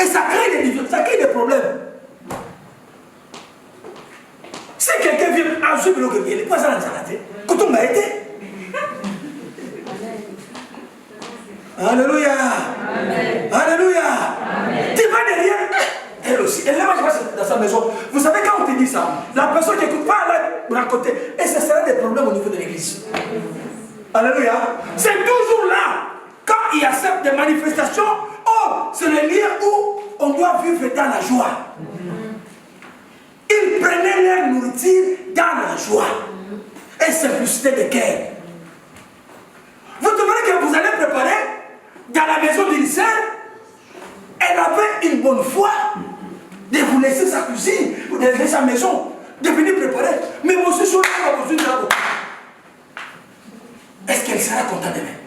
Et ça crée des divisions, ça crée des problèmes. Si quelqu'un vient à ce bureau, il n'est pas ça dans sa tête. Quand on m'a été. Alléluia. Amen. Alléluia. Amen. Tu vas derrière. Elle aussi. Elle n'a pas dans sa maison. Vous savez quand on te dit ça, la personne qui n'écoute pas là, raconter. Et ça sera des problèmes au niveau de l'église. Alléluia. C'est toujours là. Quand il y a des manifestations, oh, c'est le lieu où on doit vivre dans la joie. Ils prenaient leur nourriture dans la joie et simplicité de cœur. Vous devrez que vous allez préparer dans la maison d'une sœur. Elle avait une bonne foi de vous laisser sa cuisine, de laisser sa maison, de venir préparer. Mais vous aussi, est-ce qu'elle sera contente demain?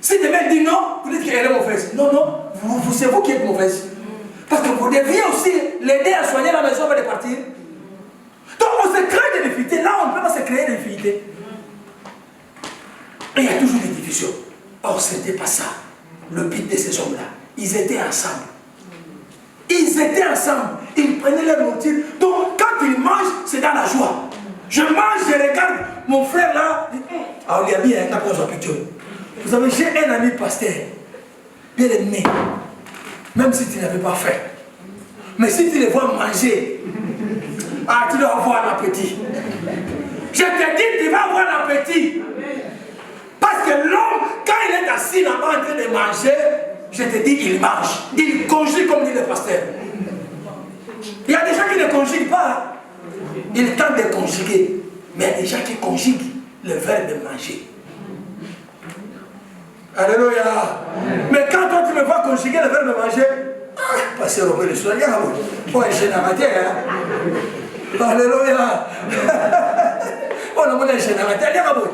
Si demain elle dit non, vous dites qu'elle est mauvaise. Non, non, c'est vous qui êtes mauvaise. Parce que vous deviez aussi l'aider à soigner la maison avant de partir. Donc on se crée des difficultés. Là, on ne peut pas se créer des difficultés. Et il y a toujours des divisions. Or, ce n'était pas ça. Le but de ces hommes-là. Ils étaient ensemble. Ils étaient ensemble. Ils prenaient leur nourriture. Donc, quand ils mangent, c'est dans la joie. Je mange, je regarde mon frère là. Ah, il y a bien un capteur de picture. Vous savez, j'ai un ami pasteur. Bien aimé. Même si tu n'avais pas faim. Mais si tu les vois manger, ah, tu dois avoir un appétit. Je te dis, tu vas avoir un appétit. Parce que l'homme, quand il est assis là-bas en train de manger, je te dis, il mange. Il conjugue comme dit le pasteur. Il y a des gens qui ne conjuguent pas. Ils tentent de conjuguer. Mais il y a des gens qui conjuguent le verbe de manger. Alléluia. Mais quand toi tu me vois conjuguer le verbe de manger, passer au le soir, il y a un peu de alléluia. On a mon générateur, il y a un peu.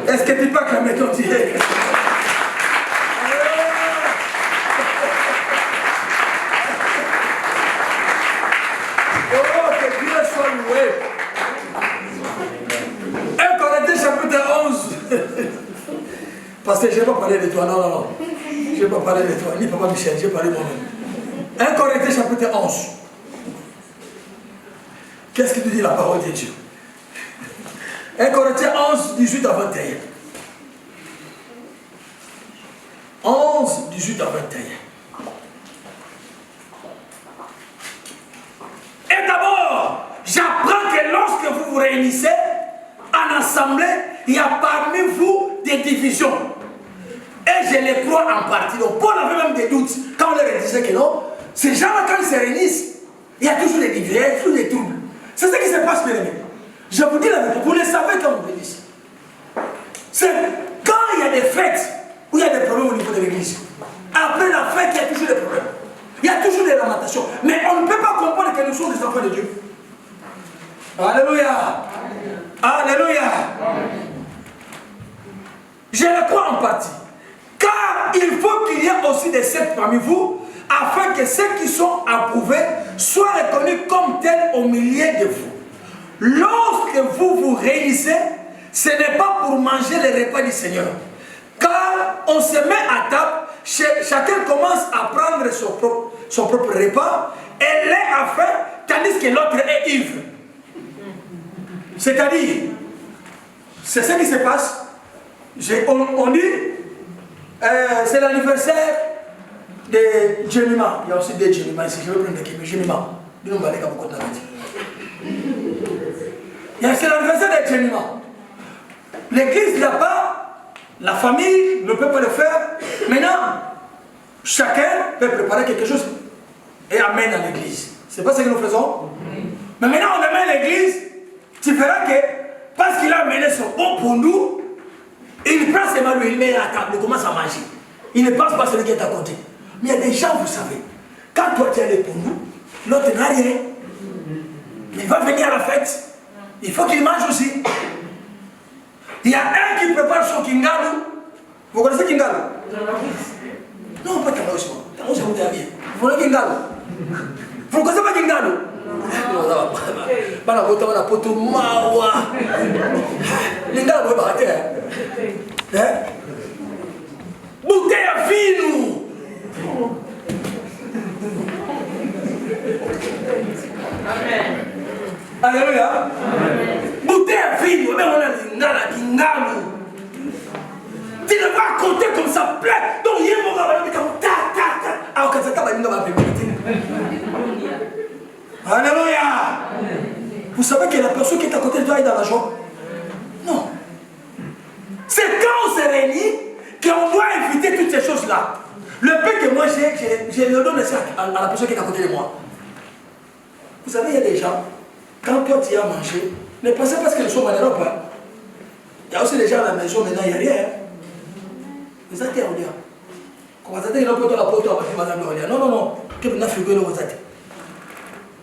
Est-ce que tu peux acclamer ton Dieu? Oh, que Dieu soit loué. 1 Corinthiens chapitre 11. Parce que je n'ai pas parlé de toi, non, non, non. Je n'ai pas parlé de toi, ni Papa Michel, j'ai parlé moi-même. 1 Corinthiens chapitre 11. Qu'est-ce que tu dis la parole de Dieu? 1 Corinthiens 11, 18 à 21. 11, 18 à 21. Et d'abord, j'apprends que lorsque vous vous réunissez en assemblée, il y a parmi vous des divisions. Et je les crois en partie. Donc Paul avait même des doutes. Quand on leur disait que non, ces gens-là, quand ils se réunissent, il y a toujours des divisions, il y a toujours des troubles. C'est ce qui se passe, mes amis. Je vous dis la vérité, vous le savez quand vous venez ici. C'est quand il y a des fêtes où il y a des problèmes au niveau de l'église. Après la fête, il y a toujours des problèmes. Il y a toujours des lamentations. Mais on ne peut pas comprendre que nous sommes des enfants de Dieu. Alléluia. Alléluia. Je le crois en partie. Car il faut qu'il y ait aussi des sectes parmi vous, afin que ceux qui sont approuvés soient reconnus comme tels au milieu de vous. Lorsque vous vous réunissez, ce n'est pas pour manger le repas du Seigneur. Car on se met à table, chacun commence à prendre son propre repas, et l'un a faim, tandis que l'autre est ivre. C'est-à-dire, c'est ce qui se passe. On dit, c'est l'anniversaire de Djemima. Il y a aussi des Djemima ici, je vais prendre l'équipe, Djemima. C'est l'anniversaire de Djemima. L'église n'a pas, la famille ne peut pas le faire. Maintenant, chacun peut préparer quelque chose et amène à l'église. C'est pas ce que nous faisons. Mais maintenant, on amène l'église. Tu verras que parce qu'il a amené son bon pour nous, il prend ses mains, il met à table, il commence à manger. Il ne pense pas à celui qui est à côté. Mais il y a des gens, vous savez, quand toi tu es allé pour nous, l'autre n'a rien. Il va venir à la fête. Il faut qu'il mange aussi. Il y a un qui prépare son kingalo. Vous connaissez kingalo? Non, pas kingalo. Kingalo, c'est vous bien. Vous connaissez kingalo? Vous ne connaissez pas kingalo? Bana bota wana poto mawa. Lingalo boy ba te. Bouteille à vino. Amen. Alléluia. Bouteille à vino, mais on a lingala kingalo. Tu ne vas compter comme ça plein. Donc il y a mon gars qui comme ta. Ah quand ça t'a balinga ba permettre. Alléluia. Vous savez que la personne qui est à côté de toi est dans la joie? Non. C'est quand on se réunit qu'on doit éviter toutes ces choses-là. Le peu que moi j'ai le donne à la personne qui est à côté de moi. Vous savez, il y a des gens, quand toi tu as mangé, ne pensez pas qu'ils sont en Europe. Il y a aussi des gens à la maison, maintenant il n'y a rien. Vous êtes en Europe. Comment ça dit, il n'y a pas de la porte à non, non. Que vous n'avez fait vous êtes.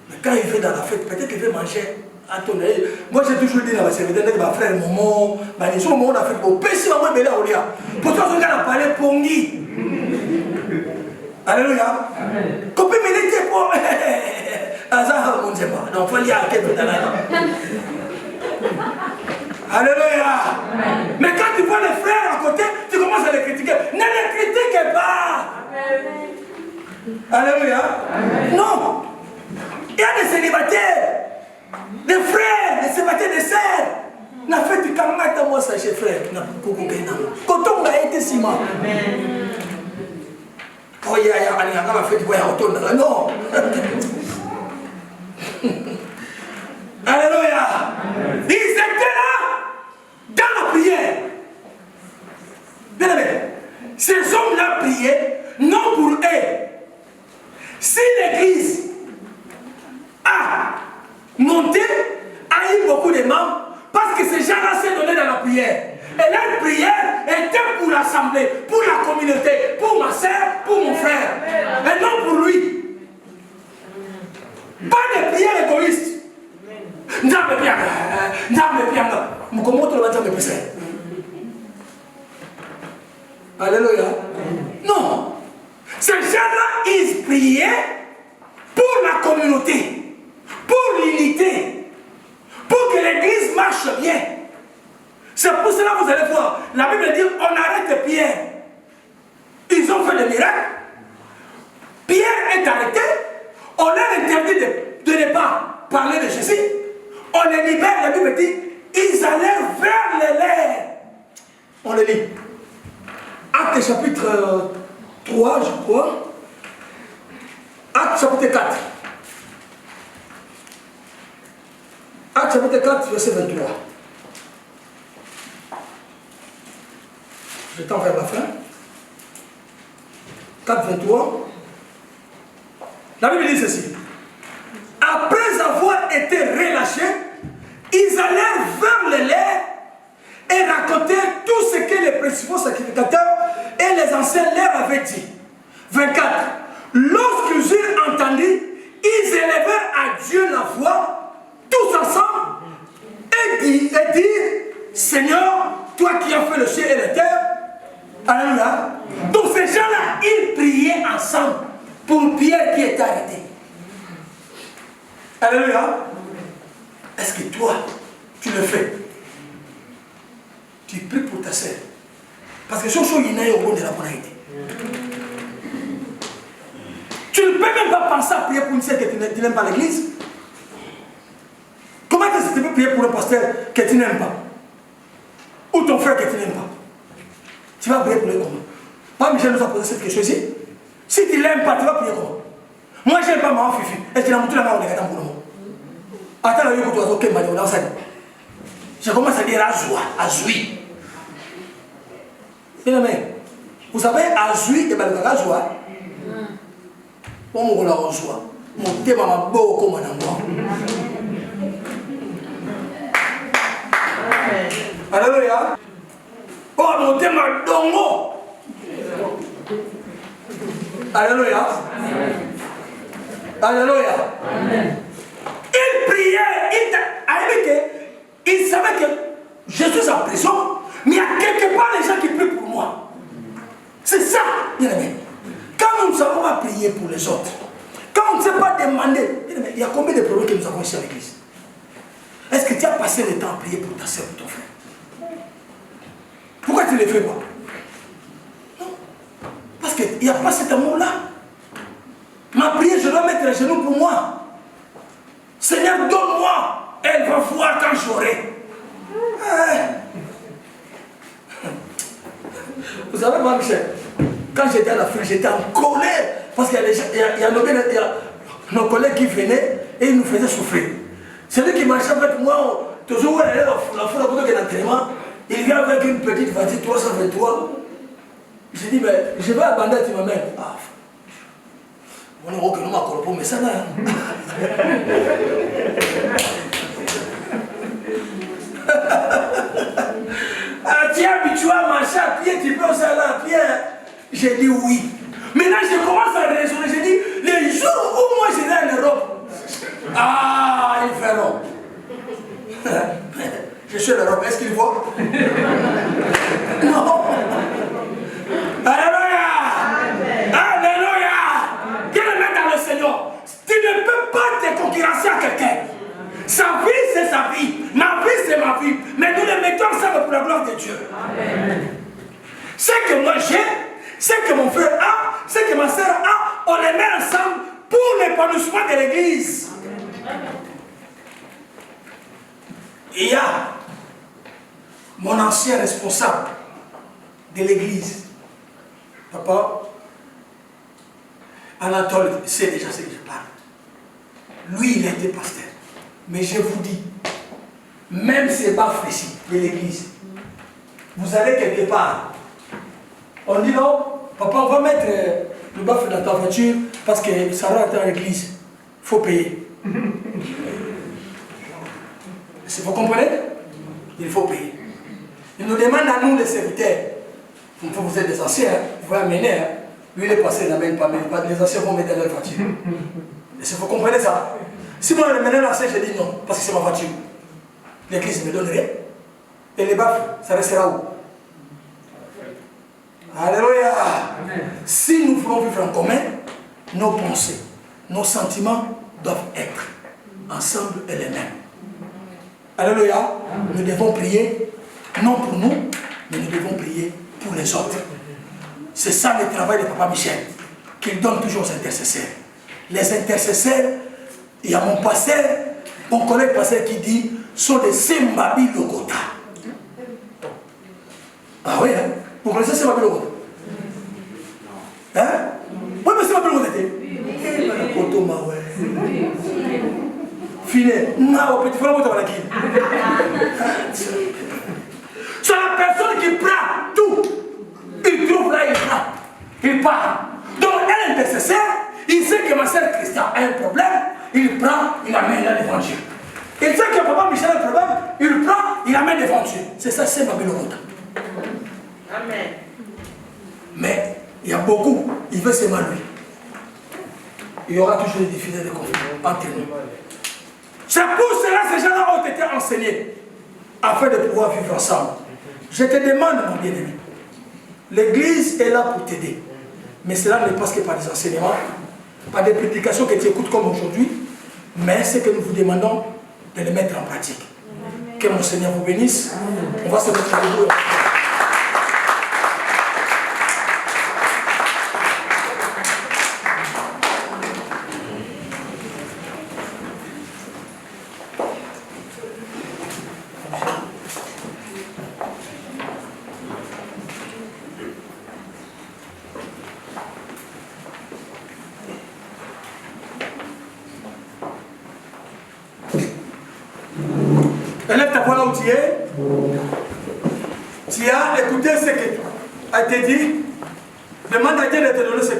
Mais quand il fait dans la fête, peut-être qu'il veut manger à ton avis. Moi j'ai toujours dit dans ma serviteur, ma frère, maman, ils sont au moment où on a fait pour pécher maman et au lia. Pourtant, on a parlé pongi. Alléluia. Copie militaire pour. Azar, on ne sait pas. Donc, il faut lire à quelqu'un dans la Alléluia. Mais quand tu vois les frères à côté, tu commences à les critiquer. Ne les critiquez pas. Alléluia. Non. Il y a des célibataires, des frères, des célibataires, des sœurs. Na fait du kamata moi ça chez frère. Na koko kena. Quand on a été ciment. Oh il y a fait du voyage autour. Non. Alléluia. Ils étaient là dans la prière. Bien aimé. Ces hommes-là priaient non pour eux. Si l'église a monté, a eu beaucoup de membres, parce que ces gens-là s'est donné dans la prière. Et leur prière était pour l'assemblée, pour la communauté, pour ma soeur, pour mon frère. Et non pour lui. Pas de prière égoïste. Alléluia. Non. Ces gens-là, ils priaient pour la communauté, pour l'unité, pour que l'église marche bien. C'est pour cela que vous allez voir, la Bible dit on arrête Pierre. Ils ont fait des miracles. Pierre est arrêté. On leur interdit de ne pas parler de Jésus. On les libère, la Bible dit, ils allèrent vers les lèvres. On les lit. Acte chapitre 3, je crois. Acte chapitre 4. Acte chapitre 4, verset 23. Je tends vers la fin. 4, 23. La Bible dit ceci. Après avoir été relâchés, ils allèrent vers les lèvres et racontèrent tout ce que les principaux sacrificateurs et les anciens leur avaient dit. 24. Lorsqu'ils eurent entendu, ils élevèrent à Dieu la voix, tous ensemble, et dirent, Seigneur, toi qui as fait le ciel et la terre. Alléluia. Donc ces gens-là, ils priaient ensemble pour Pierre qui était arrêté. Alléluia. Est-ce que toi, tu le fais? Tu pries pour ta sœur. Parce que ce sont les naïs au bout de la bonité. Tu ne peux même pas penser à prier pour une sœur que tu n'aimes pas l'église. Comment est-ce que tu peux prier pour un pasteur que tu n'aimes pas? Ou ton frère que tu n'aimes pas? Tu vas prier pour lui comment? Pas Michel nous a posé cette question ici. Si tu ne l'aimes pas, tu vas prier comment? Moi, je n'aime pas ma fifi. Est-ce que tu as montré la main au nez pour le moment? Attends, je commence à dire Azoui. Vous savez, Azoui, et bien le Azoua. On me l'a reçoit. Mon thème m'a beau comme un endroit. Alléluia. Oh, mon Dieu, ma dongo. Alléluia. Alléluia. Il priait, il savait que je suis en prison, mais il y a quelque part les gens qui prient pour moi. C'est ça, bien aimé. Quand nous ne savons pas prier pour les autres, quand on ne sait pas demander, il y a combien de problèmes que nous avons ici à l'église? Est-ce que tu as passé le temps à prier pour ta soeur ou ton frère? Pourquoi tu ne le fais pas? Non. Parce qu'il n'y a pas cet amour-là. Ma prière, je dois mettre les genoux pour moi. Seigneur, donne-moi. Elle va voir quand j'aurai. Vous savez, moi, Michel, quand j'étais à l'Afrique, j'étais en colère. Parce qu'il y a nos collègues qui venaient et ils nous faisaient souffrir. Celui qui marchait avec moi, toujours où elle allait la foule à côté de l'entraînement, il vient avec une petite voiture 323. J'ai dit, mais je vais abandonner, tu m'amènes. Ah, on est reconnu ma corpo, mais ça là. Tu es habitué à marcher à pied, tu peux aussi aller à pied. J'ai dit oui. Maintenant, je commence à raisonner. J'ai dit, les jours où moi je vais en Europe, ah, ils verront. Je suis en Europe, est-ce qu'ils voient? Non. Alléluia. Alléluia. Bien-aimé dans le Seigneur, tu ne peux pas te concurrencer à quelqu'un. Sa vie, c'est sa vie. Ma vie, c'est ma vie. Mais nous les mettons ensemble pour la gloire de Dieu. Amen. Ce que moi j'ai, ce que mon frère a, ce que ma soeur a, on les met ensemble pour l'épanouissement de l'église. Il y a mon ancien responsable de l'église, papa Anatole, c'est déjà ce que je parle. Lui, il a été pasteur. Mais je vous dis, même ces baffes ici de l'église, vous allez quelque part. On dit non, papa, on va mettre le baffle dans ta voiture parce que ça rentre à l'église. Il faut payer. Vous comprenez? Il faut payer. Il nous demande à nous, les serviteurs. Vous êtes des anciens, vous pouvez amener. Hein. Lui, il est passé, il n'amène pas, mais les anciens vont mettre dans leur voiture. Vous comprenez ça? Si moi, je menais l'ancien, je dis non, parce que c'est ma voiture. L'église me donnerait. Et les baffes, ça restera où? Alléluia. Si nous voulons vivre en commun, nos pensées, nos sentiments doivent être ensemble et les mêmes. Alléluia. Nous devons prier, non pour nous, mais nous devons prier pour les autres. C'est ça le travail de Papa Michel, qu'il donne toujours aux intercesseurs. Les intercesseurs, il y a mon pasteur, mon collègue pasteur qui dit, sont des Sembabi Logota. Ah oui, hein? Vous connaissez Sembabi Logota? Hein? Oui, mais Sembabi Logota. Filet. Non, petit frère, vous avez qui? C'est la personne qui prend tout. Il trouve là, il prend. Il part. Donc, un intercesseur, il sait que ma soeur Christian a un problème, il prend, il amène là l'évangile. Il sait que papa Michel a un problème, il prend, il amène l'évangile. C'est ça, c'est ma belle route. Amen. Mais il y a beaucoup, il veut seulement lui. Il y aura toujours des difficultés de conflit entre nous. C'est pour cela que ces gens-là ont été enseignés afin de pouvoir vivre ensemble. Je te demande, mon bien-aimé, l'église est là pour t'aider. Mais cela n'est pas que par des enseignements, par des prédications que tu écoutes comme aujourd'hui, mais c'est que nous vous demandons de les mettre en pratique. Que mon Seigneur vous bénisse. On va se mettre à vous. Élève ta voix là où tu es. Tu as écouté ce qui a été dit. Demande à Dieu de te donner ce